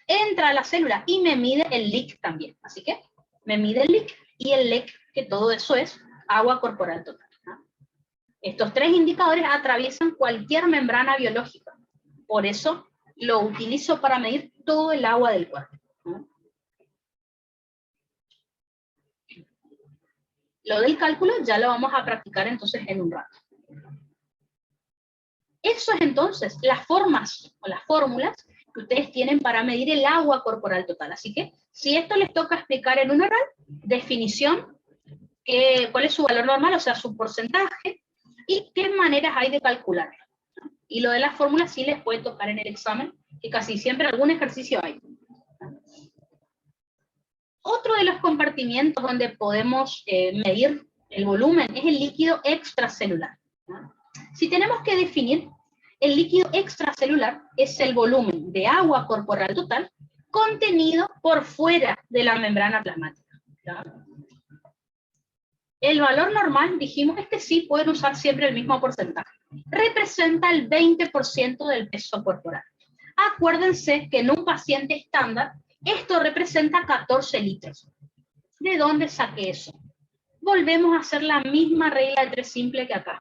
entra a la célula y me mide el LIC también. Así que me mide el LIC y el LEC, que todo eso es agua corporal total. Estos tres indicadores atraviesan cualquier membrana biológica. Por eso lo utilizo para medir todo el agua del cuerpo. Lo del cálculo ya lo vamos a practicar entonces en un rato. Eso es entonces las formas o las fórmulas que ustedes tienen para medir el agua corporal total. Así que, si esto les toca explicar en un oral, definición, cuál es su valor normal, o sea, su porcentaje, y qué maneras hay de calcularlo. Y lo de las fórmulas sí les puede tocar en el examen, que casi siempre algún ejercicio hay. Otro de los compartimientos donde podemos medir el volumen es el líquido extracelular. Si tenemos que definir, el líquido extracelular es el volumen de agua corporal total contenido por fuera de la membrana plasmática. El valor normal, dijimos, sí pueden usar siempre el mismo porcentaje. Representa el 20% del peso corporal. Acuérdense que en un paciente estándar, esto representa 14 litros. ¿De dónde saqué eso? Volvemos a hacer la misma regla de 3 simple que acá.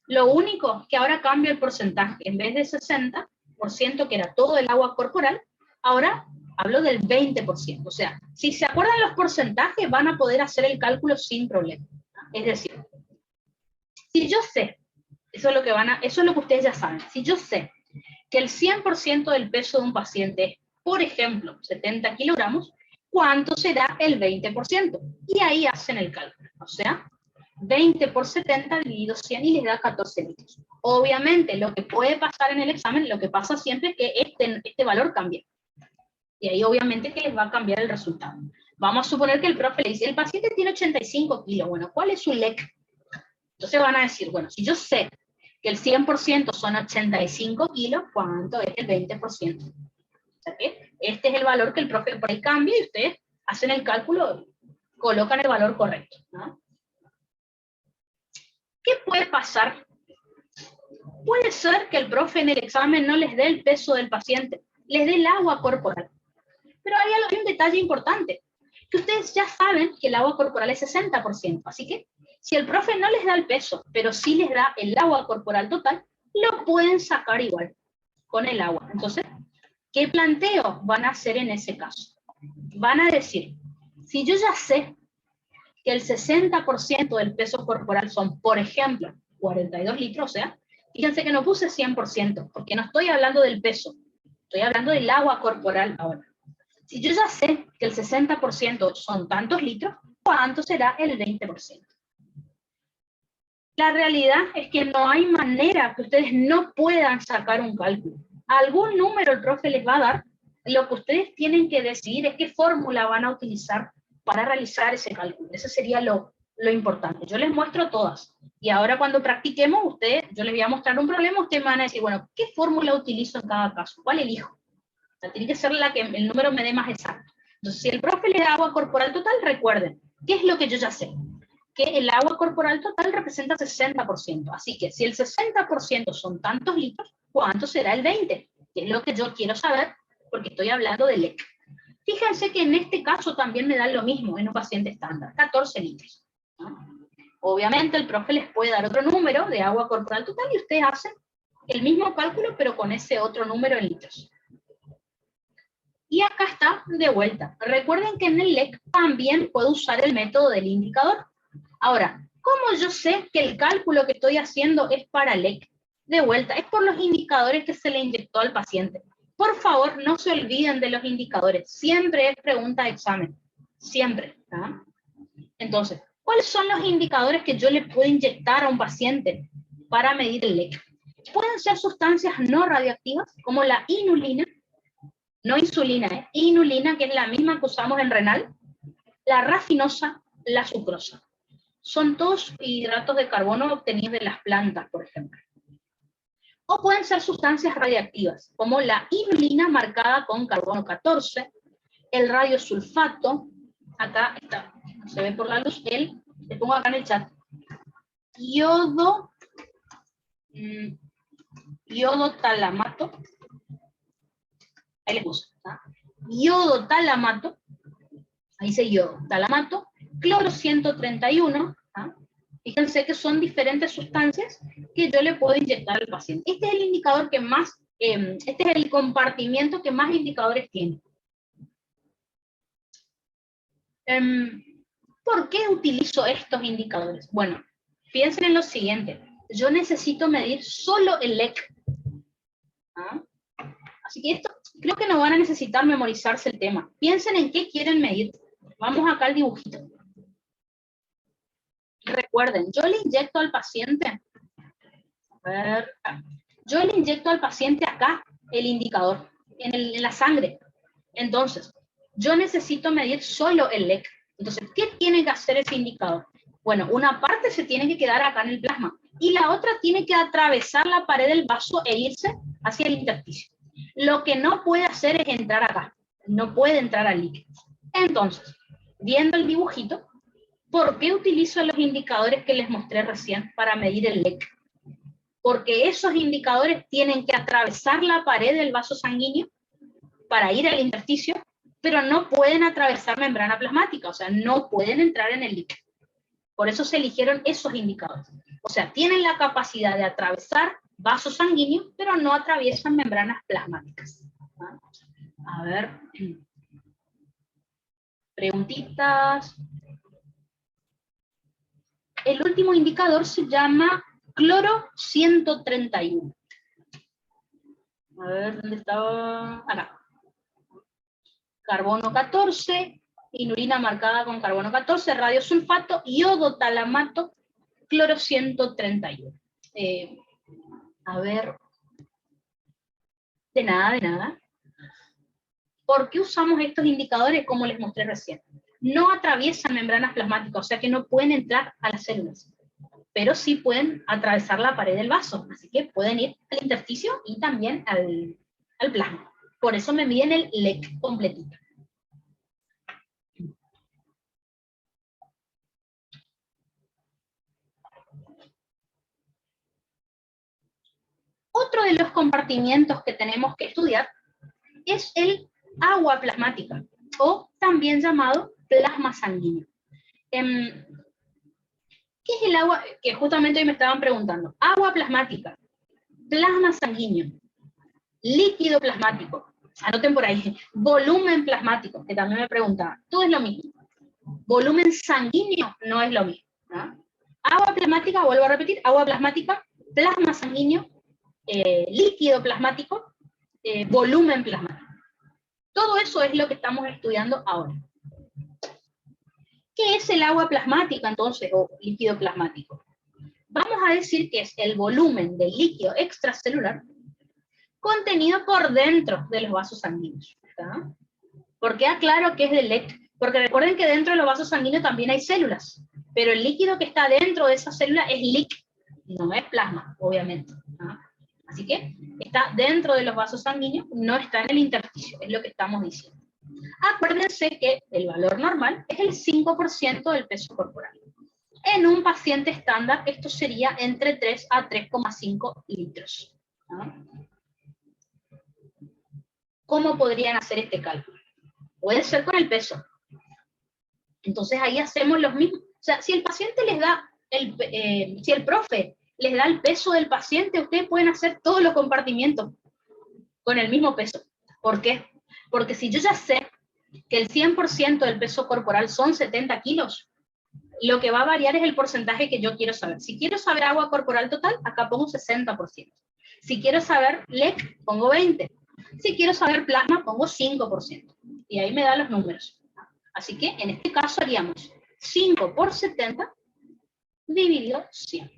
Lo único que ahora cambia el porcentaje. En vez de 60%, que era todo el agua corporal, ahora hablo del 20%. O sea, si se acuerdan los porcentajes, van a poder hacer el cálculo sin problema. Es decir, si yo sé, eso es lo que ustedes ya saben, si yo sé que el 100% del peso de un paciente es, por ejemplo, 70 kilogramos, ¿cuánto será el 20%? Y ahí hacen el cálculo. O sea, 20 por 70 dividido 100 y les da 14 litros. Obviamente, lo que puede pasar en el examen, lo que pasa siempre es que este valor cambia. Y ahí obviamente que les va a cambiar el resultado. Vamos a suponer que el profe le dice, el paciente tiene 85 kilos. Bueno, ¿cuál es su LEC? Entonces van a decir, bueno, si yo sé que el 100% son 85 kilos, ¿cuánto es el 20%? O sea que este es el valor que el profe por ahí cambia y ustedes hacen el cálculo, colocan el valor correcto, ¿no? ¿Qué puede pasar? Puede ser que el profe en el examen no les dé el peso del paciente, les dé el agua corporal. Pero hay un detalle importante, que ustedes ya saben que el agua corporal es 60%, así que si el profe no les da el peso, pero sí les da el agua corporal total, lo pueden sacar igual, con el agua. Entonces, ¿qué planteo van a hacer en ese caso? Van a decir, si yo ya sé que el 60% del peso corporal son, por ejemplo, 42 litros, o sea, fíjense que no puse 100%, porque no estoy hablando del peso, estoy hablando del agua corporal ahora. Si yo ya sé que el 60% son tantos litros, ¿cuánto será el 20%? La realidad es que no hay manera que ustedes no puedan sacar un cálculo. Algún número el profe les va a dar. Lo que ustedes tienen que decidir es qué fórmula van a utilizar para realizar ese cálculo. Eso sería lo importante. Yo les muestro todas. Y ahora cuando practiquemos, yo les voy a mostrar un problema, ustedes me van a decir, bueno, ¿qué fórmula utilizo en cada caso? ¿Cuál elijo? O sea, tiene que ser la que el número me dé más exacto. Entonces, si el profe le da agua corporal total, recuerden, ¿qué es lo que yo ya sé? Que el agua corporal total representa 60%. Así que si el 60% son tantos litros, ¿cuánto será el 20%? Que es lo que yo quiero saber, porque estoy hablando de LEC. Fíjense que en este caso también me dan lo mismo en un paciente estándar, 14 litros. ¿No? Obviamente el profe les puede dar otro número de agua corporal total y ustedes hacen el mismo cálculo, pero con ese otro número en litros. Y acá está de vuelta. Recuerden que en el LEC también puedo usar el método del indicador. Ahora, ¿cómo yo sé que el cálculo que estoy haciendo es para LEC? De vuelta, es por los indicadores que se le inyectó al paciente. Por favor, no se olviden de los indicadores. Siempre es pregunta de examen. Siempre. ¿Ah? Entonces, ¿cuáles son los indicadores que yo le puedo inyectar a un paciente para medir el LEC? Pueden ser sustancias no radiactivas, como la inulina, no insulina, inulina, que es la misma que usamos en renal, la rafinosa, la sucrosa. Son todos hidratos de carbono obtenidos de las plantas, por ejemplo. O pueden ser sustancias radiactivas, como la inulina marcada con carbono 14, el radiosulfato, acá está, no se ve por la luz, le pongo acá en el chat, iodotalamato, ahí les puse, ¿ah? Iodotalamato, Ahí dice iodotalamato, cloro 131, ¿ah? Fíjense que son diferentes sustancias que yo le puedo inyectar al paciente. Este es el indicador que más, este es el compartimiento que más indicadores tiene. ¿Por qué utilizo estos indicadores? Bueno, piensen en lo siguiente. Yo necesito medir solo el LEC. ¿Ah? Así que esto, creo que no van a necesitar memorizarse el tema. Piensen en qué quieren medir. Vamos acá al dibujito. Recuerden, yo le inyecto al paciente, a ver, yo le inyecto al paciente acá el indicador, en la sangre. Entonces, yo necesito medir solo el LEC. Entonces, ¿qué tiene que hacer ese indicador? Bueno, una parte se tiene que quedar acá en el plasma y la otra tiene que atravesar la pared del vaso e irse hacia el intersticio. Lo que no puede hacer es entrar acá, no puede entrar al líquido. Entonces, viendo el dibujito, ¿por qué utilizo los indicadores que les mostré recién para medir el LEC? Porque esos indicadores tienen que atravesar la pared del vaso sanguíneo para ir al intersticio, pero no pueden atravesar membrana plasmática, o sea, no pueden entrar en el líquido. Por eso se eligieron esos indicadores. O sea, tienen la capacidad de atravesar vasos sanguíneos, pero no atraviesan membranas plasmáticas. A ver. Preguntitas. El último indicador se llama cloro 131. A ver, ¿dónde estaba? Acá. Carbono 14, inulina marcada con carbono 14, radiosulfato, iodotalamato, cloro 131. A ver. De nada, de nada. ¿Por qué usamos estos indicadores como les mostré recién? No atraviesan membranas plasmáticas, o sea que no pueden entrar a las células, pero sí pueden atravesar la pared del vaso, así que pueden ir al intersticio y también al plasma. Por eso me miden el LEC completito. Otro de los compartimientos que tenemos que estudiar es el agua plasmática, o también llamado plasma sanguíneo. ¿Qué es el agua? Que justamente hoy me estaban preguntando. Agua plasmática, plasma sanguíneo, líquido plasmático, anoten por ahí, volumen plasmático, que también me preguntaban. Todo es lo mismo. Volumen sanguíneo no es lo mismo, ¿no? Agua plasmática, vuelvo a repetir, agua plasmática, plasma sanguíneo, líquido plasmático, volumen plasmático. Todo eso es lo que estamos estudiando ahora. ¿Qué es el agua plasmática entonces, o líquido plasmático? Vamos a decir que es el volumen del líquido extracelular contenido por dentro de los vasos sanguíneos. ¿Está? ¿Por qué aclaro que es del LEC? Porque recuerden que dentro de los vasos sanguíneos también hay células, pero el líquido que está dentro de esa célula es líquido, no es plasma, obviamente. ¿Ah? Así que está dentro de los vasos sanguíneos, no está en el intersticio, es lo que estamos diciendo. Acuérdense que el valor normal es el 5% del peso corporal. En un paciente estándar esto sería entre 3 a 3,5 litros. ¿No? ¿Cómo podrían hacer este cálculo? Puede ser con el peso. Entonces ahí hacemos los mismos. O sea, si el paciente les da, si el profe les da el peso del paciente, ustedes pueden hacer todos los compartimientos con el mismo peso. ¿Por qué? Porque si yo ya sé que el 100% del peso corporal son 70 kilos, lo que va a variar es el porcentaje que yo quiero saber. Si quiero saber agua corporal total, acá pongo 60%. Si quiero saber LEC, pongo 20%. Si quiero saber plasma, pongo 5%. Y ahí me da los números. Así que en este caso haríamos 5 por 70 dividido 100.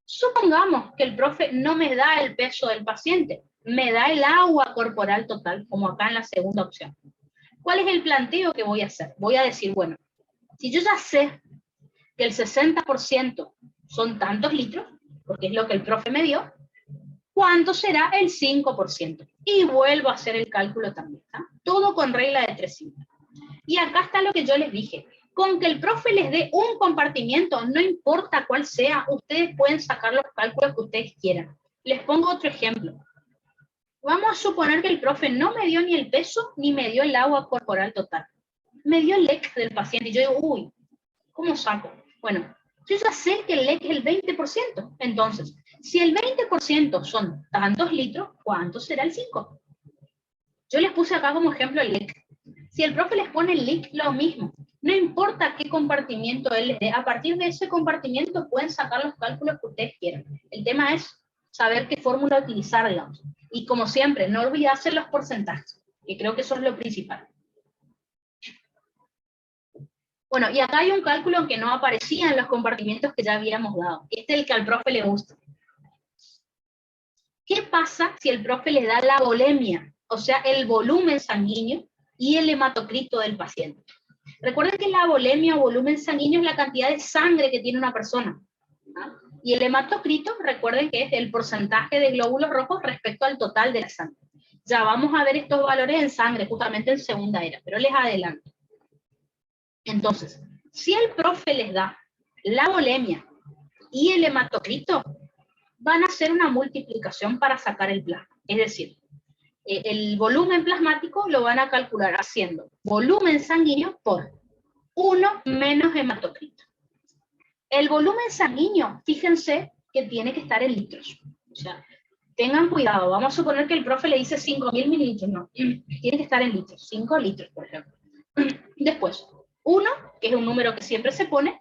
Supongamos que el profe no me da el peso del paciente, me da el agua corporal total, como acá en la segunda opción. ¿Cuál es el planteo que voy a hacer? Voy a decir, bueno, si yo ya sé que el 60% son tantos litros, porque es lo que el profe me dio, ¿cuánto será el 5%? Y vuelvo a hacer el cálculo también. ¿Ah? Todo con regla de 3 simples. Y acá está lo que yo les dije. Con que el profe les dé un compartimiento, no importa cuál sea, ustedes pueden sacar los cálculos que ustedes quieran. Les pongo otro ejemplo. Vamos a suponer que el profe no me dio ni el peso ni me dio el agua corporal total. me dio el LEC del paciente y yo digo, uy, ¿cómo saco? Bueno, yo ya sé que el LEC es el 20%. Entonces, si el 20% son tantos litros, ¿cuánto será el 5? Yo les puse acá como ejemplo el LEC. Si el profe les pone el LEC, lo mismo. No importa qué compartimiento él les dé, a partir de ese compartimiento pueden sacar los cálculos que ustedes quieran. El tema es saber qué fórmula utilizar, digamos. Y como siempre, no olvidarse los porcentajes, que creo que eso es lo principal. Bueno, y acá hay un cálculo que no aparecía en los compartimientos que ya habíamos dado. Este es el que al profe le gusta. ¿Qué pasa si el profe les da la volemia? O sea, el volumen sanguíneo y el hematocrito del paciente. Recuerden que la volemia o volumen sanguíneo es la cantidad de sangre que tiene una persona, ¿no? Y el hematocrito, recuerden que es el porcentaje de glóbulos rojos respecto al total de la sangre. Ya vamos a ver estos valores en sangre, justamente en segunda era, pero les adelanto. Entonces, si el profe les da la volemia y el hematocrito, van a hacer una multiplicación para sacar el plasma. Es decir, el volumen plasmático lo van a calcular haciendo volumen sanguíneo por 1 menos hematocrito. El volumen sanguíneo, fíjense que tiene que estar en litros. O sea, tengan cuidado, vamos a suponer que el profe le dice 5.000 mililitros, no, tiene que estar en litros, 5 litros, por ejemplo. Después, 1, que es un número que siempre se pone,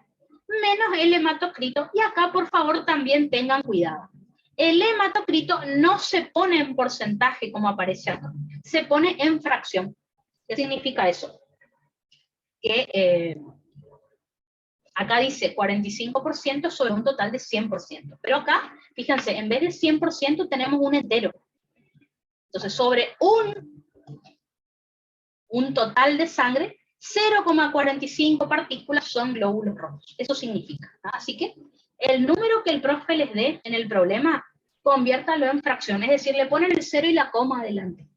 menos el hematocrito, y acá por favor también tengan cuidado. El hematocrito no se pone en porcentaje como aparece acá, se pone en fracción. ¿Qué significa eso? Que acá dice 45% sobre un total de 100%, pero acá, fíjense, en vez de 100% tenemos un entero. Entonces, sobre un total de sangre, 0,45 partículas son glóbulos rojos. Eso significa, ¿no? Así que el número que el profe les dé en el problema, conviértalo en fracción, es decir, le ponen el 0 y la coma adelante.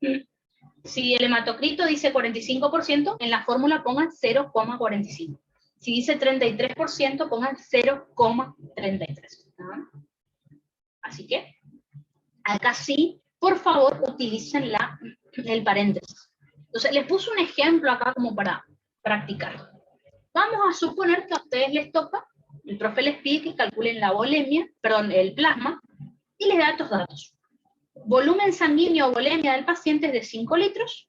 Si el hematocrito dice 45%, en la fórmula pongan 0,45. Si dice 33%, pongan 0,33. ¿No? Así que, acá sí, por favor, utilicen el paréntesis. Entonces, les puse un ejemplo acá como para practicar. Vamos a suponer que a ustedes les toca, el profe les pide que calculen la volemia, perdón, el plasma, y les da estos datos. Volumen sanguíneo o volemia del paciente es de 5 litros,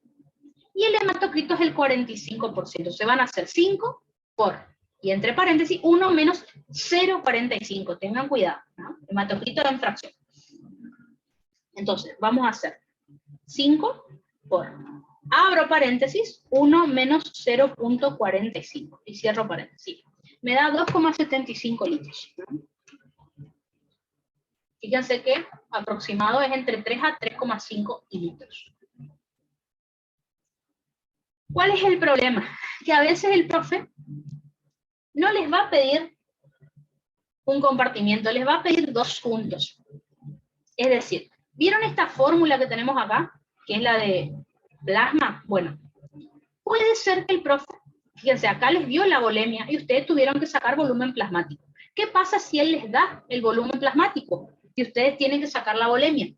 y el hematocrito es el 45%. Se van a hacer 5 por, y entre paréntesis, 1 menos 0,45. Tengan cuidado, ¿no? Hematocrito en fracción. Entonces, vamos a hacer 5 por, abro paréntesis, 1 menos 0,45. Y cierro paréntesis. Me da 2,75 litros. ¿No? Fíjense que aproximado es entre 3 a 3,5 litros. ¿Cuál es el problema? Que a veces el profe no les va a pedir un compartimiento, les va a pedir 2 juntos. Es decir, ¿vieron esta fórmula que tenemos acá? Que es la de plasma. Bueno, puede ser que el profe, fíjense, acá les dio la volemia y ustedes tuvieron que sacar volumen plasmático. ¿Qué pasa si él les da el volumen plasmático y ustedes tienen que sacar la volemia?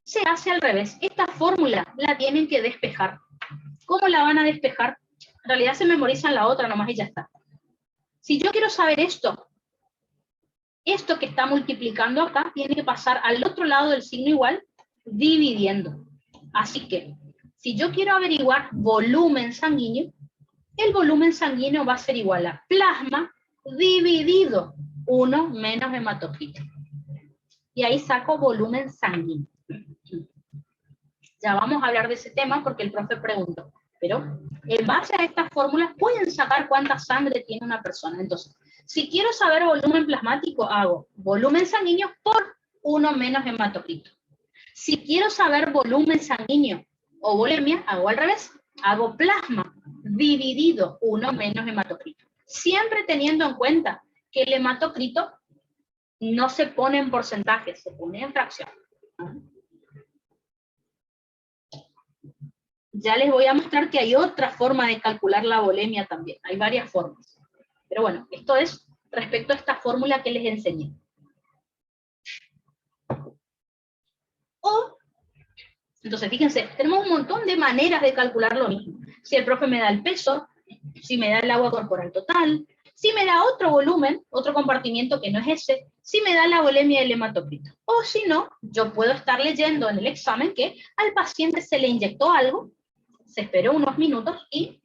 Se hace al revés. Esta fórmula la tienen que despejar. ¿Cómo la van a despejar? En realidad se memorizan la otra nomás y ya está. Si yo quiero saber esto que está multiplicando acá tiene que pasar al otro lado del signo igual, dividiendo. Así que, si yo quiero averiguar volumen sanguíneo, el volumen sanguíneo va a ser igual a plasma dividido 1 menos hematocrito. Y ahí saco volumen sanguíneo. Ya vamos a hablar de ese tema porque el profe preguntó. Pero en base a estas fórmulas pueden sacar cuánta sangre tiene una persona. Entonces, si quiero saber volumen plasmático, hago volumen sanguíneo por 1 menos hematocrito. Si quiero saber volumen sanguíneo o volemia, hago al revés. Hago plasma dividido 1 menos hematocrito. Siempre teniendo en cuenta que el hematocrito no se pone en porcentaje, se pone en fracción. Ya les voy a mostrar que hay otra forma de calcular la volemia también. Hay varias formas. Pero bueno, esto es respecto a esta fórmula que les enseñé. Entonces, fíjense, tenemos un montón de maneras de calcular lo mismo. Si el profe me da el peso, si me da el agua corporal total, si me da otro volumen, otro compartimiento que no es ese, si me da la volemia del hematocrito. O si no, yo puedo estar leyendo en el examen que al paciente se le inyectó algo, se esperó unos minutos y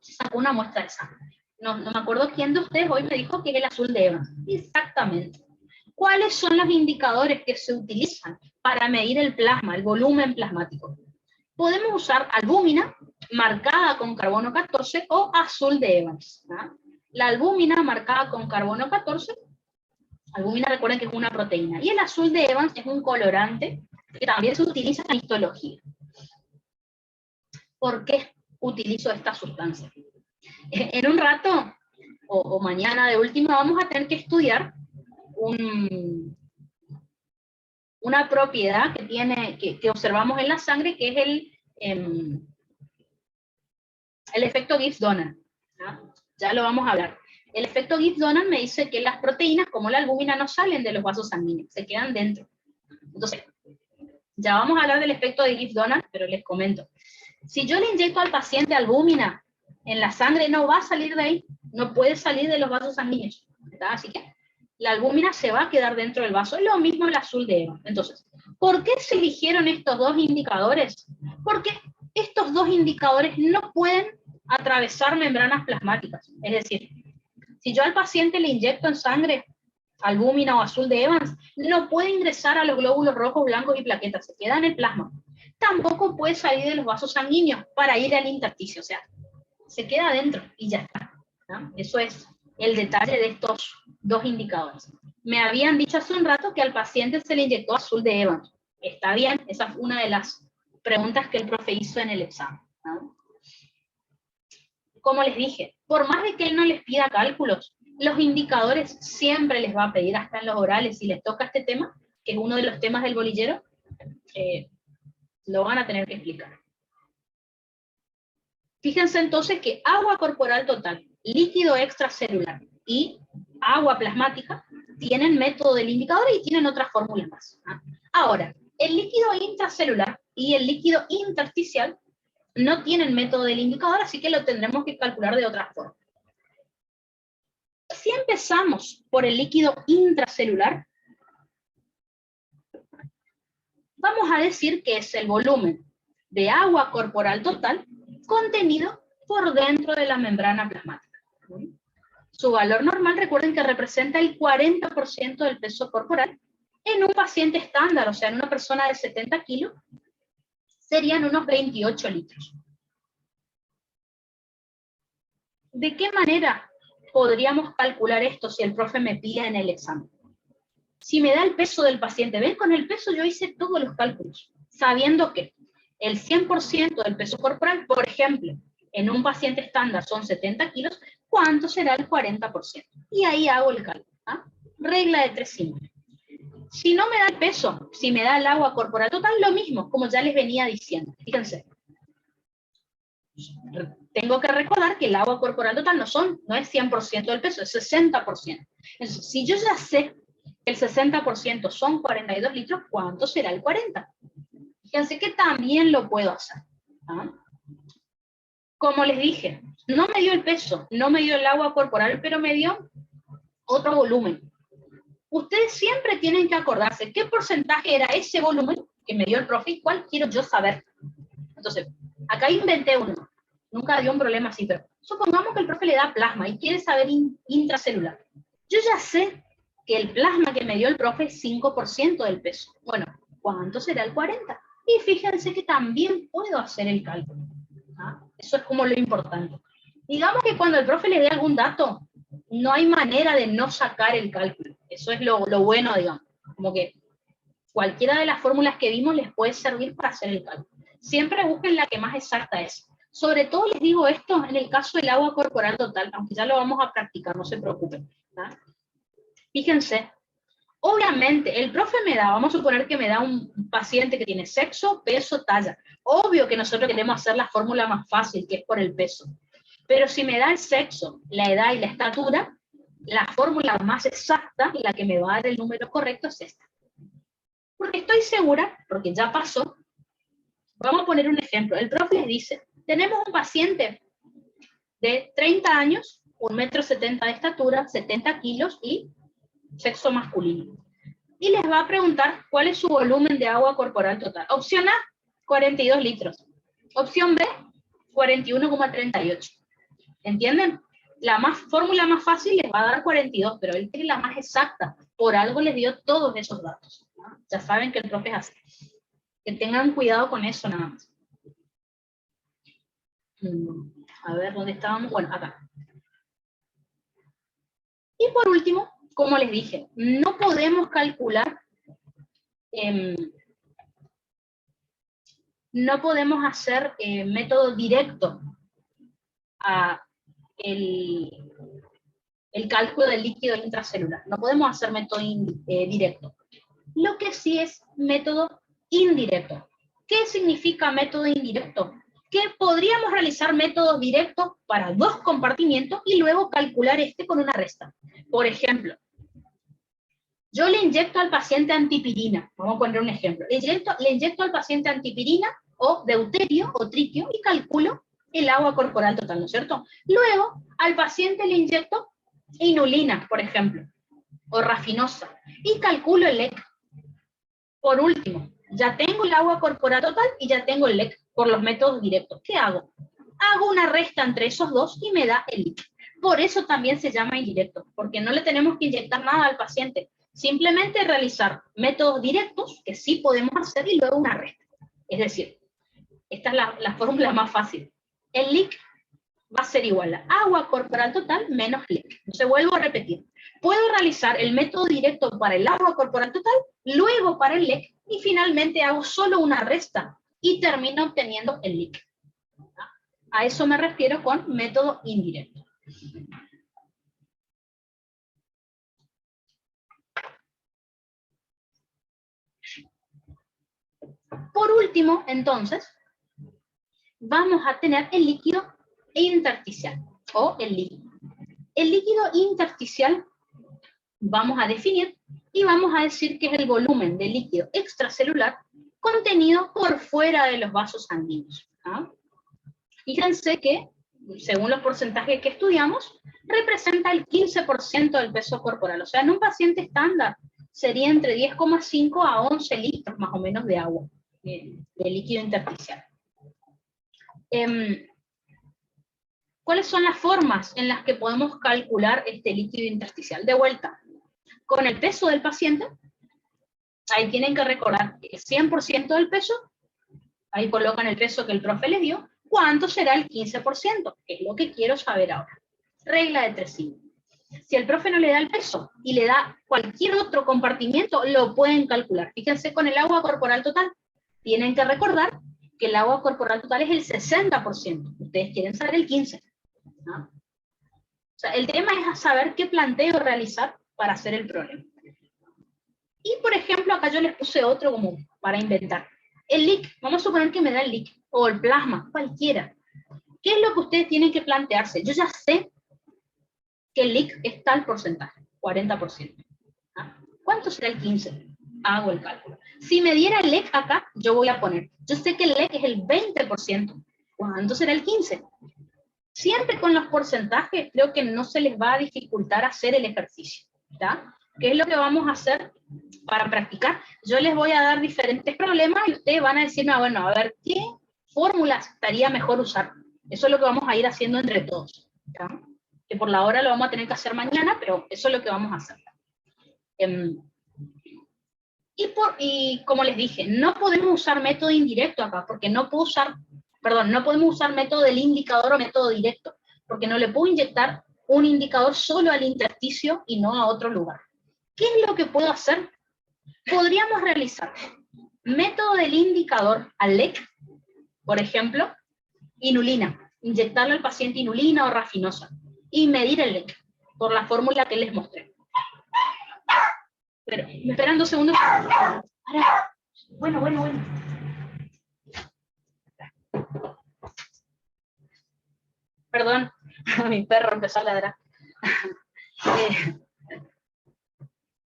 se sacó una muestra de sangre. No me acuerdo quién de ustedes hoy me dijo que es el azul de Evans. Exactamente. ¿Cuáles son los indicadores que se utilizan para medir el plasma, el volumen plasmático? Podemos usar albúmina, marcada con carbono 14, o azul de Evans. ¿Ah? La albúmina marcada con carbono 14, albúmina recuerden que es una proteína, y el azul de Evans es un colorante que también se utiliza en histología. ¿Por qué utilizo esta sustancia? En un rato, o mañana de última, vamos a tener que estudiar una propiedad que tiene, que observamos en la sangre, que es el efecto Gibbs-Donner. ¿No? Ya lo vamos a hablar. El efecto Gibbs-Donner me dice que las proteínas, como la albúmina, no salen de los vasos sanguíneos, se quedan dentro. Entonces, ya vamos a hablar del efecto de Gibbs-Donner, pero les comento. Si yo le inyecto al paciente albúmina en la sangre, no va a salir de ahí, no puede salir de los vasos sanguíneos. ¿Está? Así que la albúmina se va a quedar dentro del vaso. Es lo mismo el azul de Evans. Entonces, ¿por qué se eligieron estos dos indicadores? Porque estos dos indicadores no pueden atravesar membranas plasmáticas. Es decir, si yo al paciente le inyecto en sangre albúmina o azul de Evans, no puede ingresar a los glóbulos rojos, blancos y plaquetas, se queda en el plasma. Tampoco puede salir de los vasos sanguíneos para ir al intersticio, o sea, se queda adentro y ya está. ¿No? Eso es el detalle de estos dos indicadores. Me habían dicho hace un rato que al paciente se le inyectó azul de Evans. Está bien, esa fue una de las preguntas que el profe hizo en el examen. ¿No? Como les dije, por más de que él no les pida cálculos, los indicadores siempre les va a pedir, hasta en los orales, si les toca este tema, que es uno de los temas del bolillero, lo van a tener que explicar. Fíjense entonces que agua corporal total, líquido extracelular y agua plasmática tienen método del indicador y tienen otras fórmulas más. ¿Ah? Ahora, el líquido intracelular y el líquido intersticial no tienen método del indicador, así que lo tendremos que calcular de otra forma. Si empezamos por el líquido intracelular, vamos a decir que es el volumen de agua corporal total contenido por dentro de la membrana plasmática. Su valor normal, recuerden que representa el 40% del peso corporal. En un paciente estándar, o sea, en una persona de 70 kilos, serían unos 28 litros. ¿De qué manera podríamos calcular esto si el profe me pide en el examen? Si me da el peso del paciente, ven, con el peso yo hice todos los cálculos, sabiendo que el 100% del peso corporal, por ejemplo, en un paciente estándar son 70 kilos, ¿cuánto será el 40%? Y ahí hago el cálculo. ¿Ah? Regla de 3 simple. Si no me da el peso, si me da el agua corporal total, lo mismo, como ya les venía diciendo. Fíjense. Tengo que recordar que el agua corporal total no es 100% del peso, es 60%. Entonces, si yo ya sé que el 60% son 42 litros, ¿cuánto será el 40%? Fíjense que también lo puedo hacer. ¿Ah? Como les dije, no me dio el peso, no me dio el agua corporal, pero me dio otro volumen. Ustedes siempre tienen que acordarse qué porcentaje era ese volumen que me dio el profe y cuál quiero yo saber. Entonces, acá inventé uno. Nunca dio un problema así, pero supongamos que el profe le da plasma y quiere saber intracelular. Yo ya sé que el plasma que me dio el profe es 5% del peso. Bueno, ¿cuánto será el 40%? Y fíjense que también puedo hacer el cálculo. ¿Ah? Eso es como lo importante. Digamos que cuando el profe le dé algún dato, no hay manera de no sacar el cálculo. Eso es lo bueno, digamos. Como que cualquiera de las fórmulas que vimos les puede servir para hacer el cálculo. Siempre busquen la que más exacta es. Sobre todo les digo esto en el caso del agua corporal total, aunque ya lo vamos a practicar, no se preocupen. ¿Ah? Fíjense, obviamente el profe me da, vamos a suponer que me da un paciente que tiene sexo, peso, talla. Obvio que nosotros queremos hacer la fórmula más fácil, que es por el peso. Pero si me da el sexo, la edad y la estatura, la fórmula más exacta, la que me va a dar el número correcto, es esta. Porque estoy segura, porque ya pasó, vamos a poner un ejemplo. El profe les dice, tenemos un paciente de 30 años, 1,70 m de estatura, 70 kilos y sexo masculino. Y les va a preguntar cuál es su volumen de agua corporal total. Opción A, 42 litros. Opción B, 41,38. ¿Entienden? La fórmula más fácil les va a dar 42, pero él tiene la más exacta. Por algo les dio todos esos datos, ¿no? Ya saben que el profe es así. Que tengan cuidado con eso nada más. A ver, ¿dónde estábamos? Bueno, acá. Y por último, como les dije, no podemos calcular, no podemos hacer método directo a el cálculo del líquido intracelular. No podemos hacer método directo. Lo que sí es método indirecto. ¿Qué significa método indirecto? Que podríamos realizar métodos directos para 2 compartimientos y luego calcular este con una resta. Por ejemplo, yo le inyecto al paciente antipirina. Vamos a poner un ejemplo. Le inyecto al paciente antipirina o deuterio o triquio y calculo el agua corporal total, ¿no es cierto? Luego, al paciente le inyecto inulina, por ejemplo, o rafinosa, y calculo el LEC. Por último, ya tengo el agua corporal total y ya tengo el LEC por los métodos directos. ¿Qué hago? Hago una resta entre esos dos y me da el LEC. Por eso también se llama indirecto, porque no le tenemos que inyectar nada al paciente. Simplemente realizar métodos directos, que sí podemos hacer, y luego una resta. Es decir, esta es la fórmula más fácil. El LEC va a ser igual a agua corporal total menos LEC. Entonces vuelvo a repetir. Puedo realizar el método directo para el agua corporal total, luego para el LEC, y finalmente hago solo una resta y termino obteniendo el LEC. A eso me refiero con método indirecto. Por último, entonces, vamos a tener el líquido intersticial o el líquido. El líquido intersticial vamos a definir y vamos a decir que es el volumen de líquido extracelular contenido por fuera de los vasos sanguíneos. ¿Ah? Fíjense que, según los porcentajes que estudiamos, representa el 15% del peso corporal. O sea, en un paciente estándar sería entre 10,5 a 11 litros más o menos de agua, de líquido intersticial. ¿Cuáles son las formas en las que podemos calcular este líquido intersticial? De vuelta, con el peso del paciente, ahí tienen que recordar que el 100% del peso, ahí colocan el peso que el profe les dio, ¿cuánto será el 15%? Que es lo que quiero saber ahora. Regla de 3 signos. Si el profe no le da el peso y le da cualquier otro compartimiento, lo pueden calcular. Fíjense con el agua corporal total. Tienen que recordar que el agua corporal total es el 60%. Ustedes quieren saber el 15%. ¿No? O sea, el tema es saber qué planteo realizar para hacer el problema. Y, por ejemplo, acá yo les puse otro como para inventar. El LEC, vamos a suponer que me da el LEC, o el plasma, cualquiera. ¿Qué es lo que ustedes tienen que plantearse? Yo ya sé que el LEC es tal porcentaje, 40%. ¿Ah? ¿Cuánto será el 15%? Hago el cálculo. Si me diera el LEC acá, yo voy a poner, yo sé que el LEC es el 20%. ¿Cuánto será el 15%? Siempre con los porcentajes creo que no se les va a dificultar hacer el ejercicio. ¿Ya? ¿Qué es lo que vamos a hacer para practicar? Yo les voy a dar diferentes problemas y ustedes van a decirme, bueno, a ver, ¿qué fórmulas estaría mejor usar? Eso es lo que vamos a ir haciendo entre todos. ¿Ya? Que por la hora lo vamos a tener que hacer mañana, pero eso es lo que vamos a hacer. Y como les dije, no podemos usar método indirecto acá, porque no podemos usar método del indicador o método directo, porque no le puedo inyectar un indicador solo al intersticio y no a otro lugar. ¿Qué es lo que puedo hacer? Podríamos realizar método del indicador al LEC, por ejemplo, inulina, inyectarle al paciente inulina o rafinosa, y medir el LEC, por la fórmula que les mostré. Pero, ¿me esperan 2 segundos? Para. Bueno. Perdón, mi perro empezó a ladrar.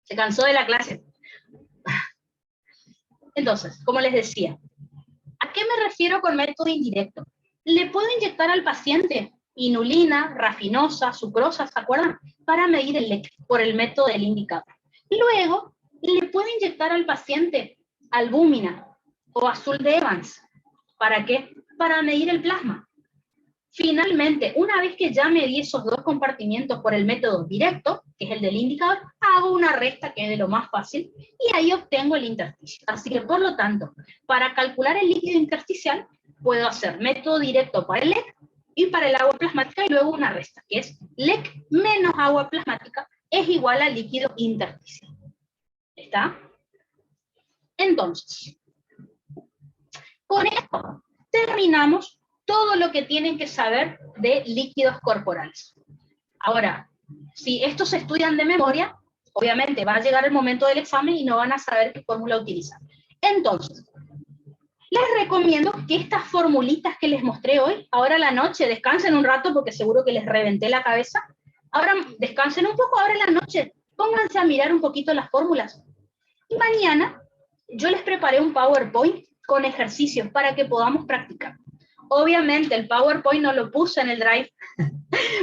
Se cansó de la clase. Entonces, como les decía, ¿a qué me refiero con método indirecto? Le puedo inyectar al paciente inulina, rafinosa, sucrosa, ¿se acuerdan? Para medir el LEC por el método del indicador. Luego, le puede inyectar al paciente albúmina o azul de Evans. ¿Para qué? Para medir el plasma. Finalmente, una vez que ya medí esos dos compartimientos por el método directo, que es el del indicador, hago una resta, que es de lo más fácil, y ahí obtengo el intersticio. Así que, por lo tanto, para calcular el líquido intersticial, puedo hacer método directo para el LEC y para el agua plasmática, y luego una resta, que es LEC menos agua plasmática es igual al líquido intersticial. ¿Está? Entonces, con esto terminamos todo lo que tienen que saber de líquidos corporales. Ahora, si estos se estudian de memoria, obviamente va a llegar el momento del examen y no van a saber qué fórmula utilizar. Entonces, les recomiendo que estas formulitas que les mostré hoy, ahora a la noche, descansen un rato porque seguro que les reventé la cabeza. Ahora descansen un poco, ahora en la noche, pónganse a mirar un poquito las fórmulas. Y mañana yo les preparé un PowerPoint con ejercicios para que podamos practicar. Obviamente el PowerPoint no lo puse en el Drive,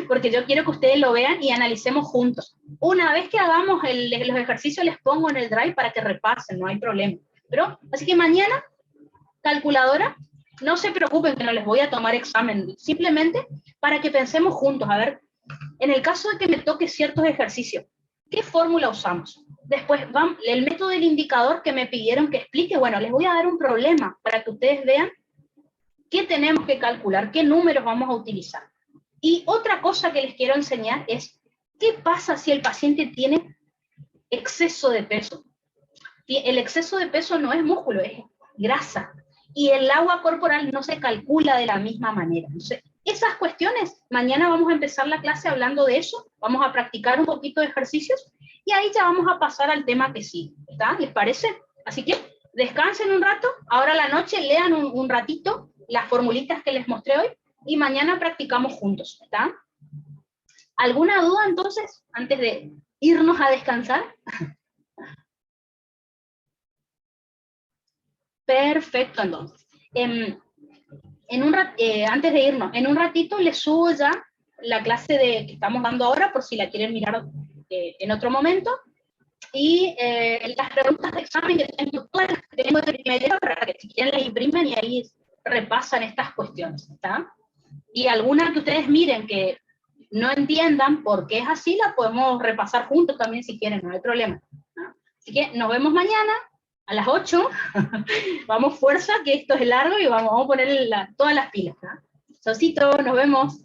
porque yo quiero que ustedes lo vean y analicemos juntos. Una vez que hagamos los ejercicios les pongo en el Drive para que repasen, no hay problema. Pero, así que mañana, calculadora, no se preocupen que no les voy a tomar examen, simplemente para que pensemos juntos, a ver, en el caso de que me toque ciertos ejercicios, ¿qué fórmula usamos? Después, el método del indicador que me pidieron que explique, bueno, les voy a dar un problema para que ustedes vean qué tenemos que calcular, qué números vamos a utilizar. Y otra cosa que les quiero enseñar es, ¿qué pasa si el paciente tiene exceso de peso? El exceso de peso no es músculo, es grasa. Y el agua corporal no se calcula de la misma manera. Entonces, esas cuestiones, mañana vamos a empezar la clase hablando de eso, vamos a practicar un poquito de ejercicios, y ahí ya vamos a pasar al tema que sigue, ¿está? ¿Les parece? Así que descansen un rato, ahora a la noche lean un ratito las formulitas que les mostré hoy, y mañana practicamos juntos, ¿está? ¿Alguna duda entonces, antes de irnos a descansar? Perfecto, entonces. Antes de irnos, en un ratito les subo ya la clase que estamos dando ahora, por si la quieren mirar en otro momento, y las preguntas de examen que tengo, todas las que tengo de primero, para que si quieren las imprimen y ahí repasan estas cuestiones, ¿está? Y alguna que ustedes miren que no entiendan por qué es así, la podemos repasar juntos también si quieren, no hay problema, ¿no? Así que nos vemos mañana a las 8, vamos fuerza, que esto es largo y vamos a poner todas las pilas, ¿no? Sosito, nos vemos.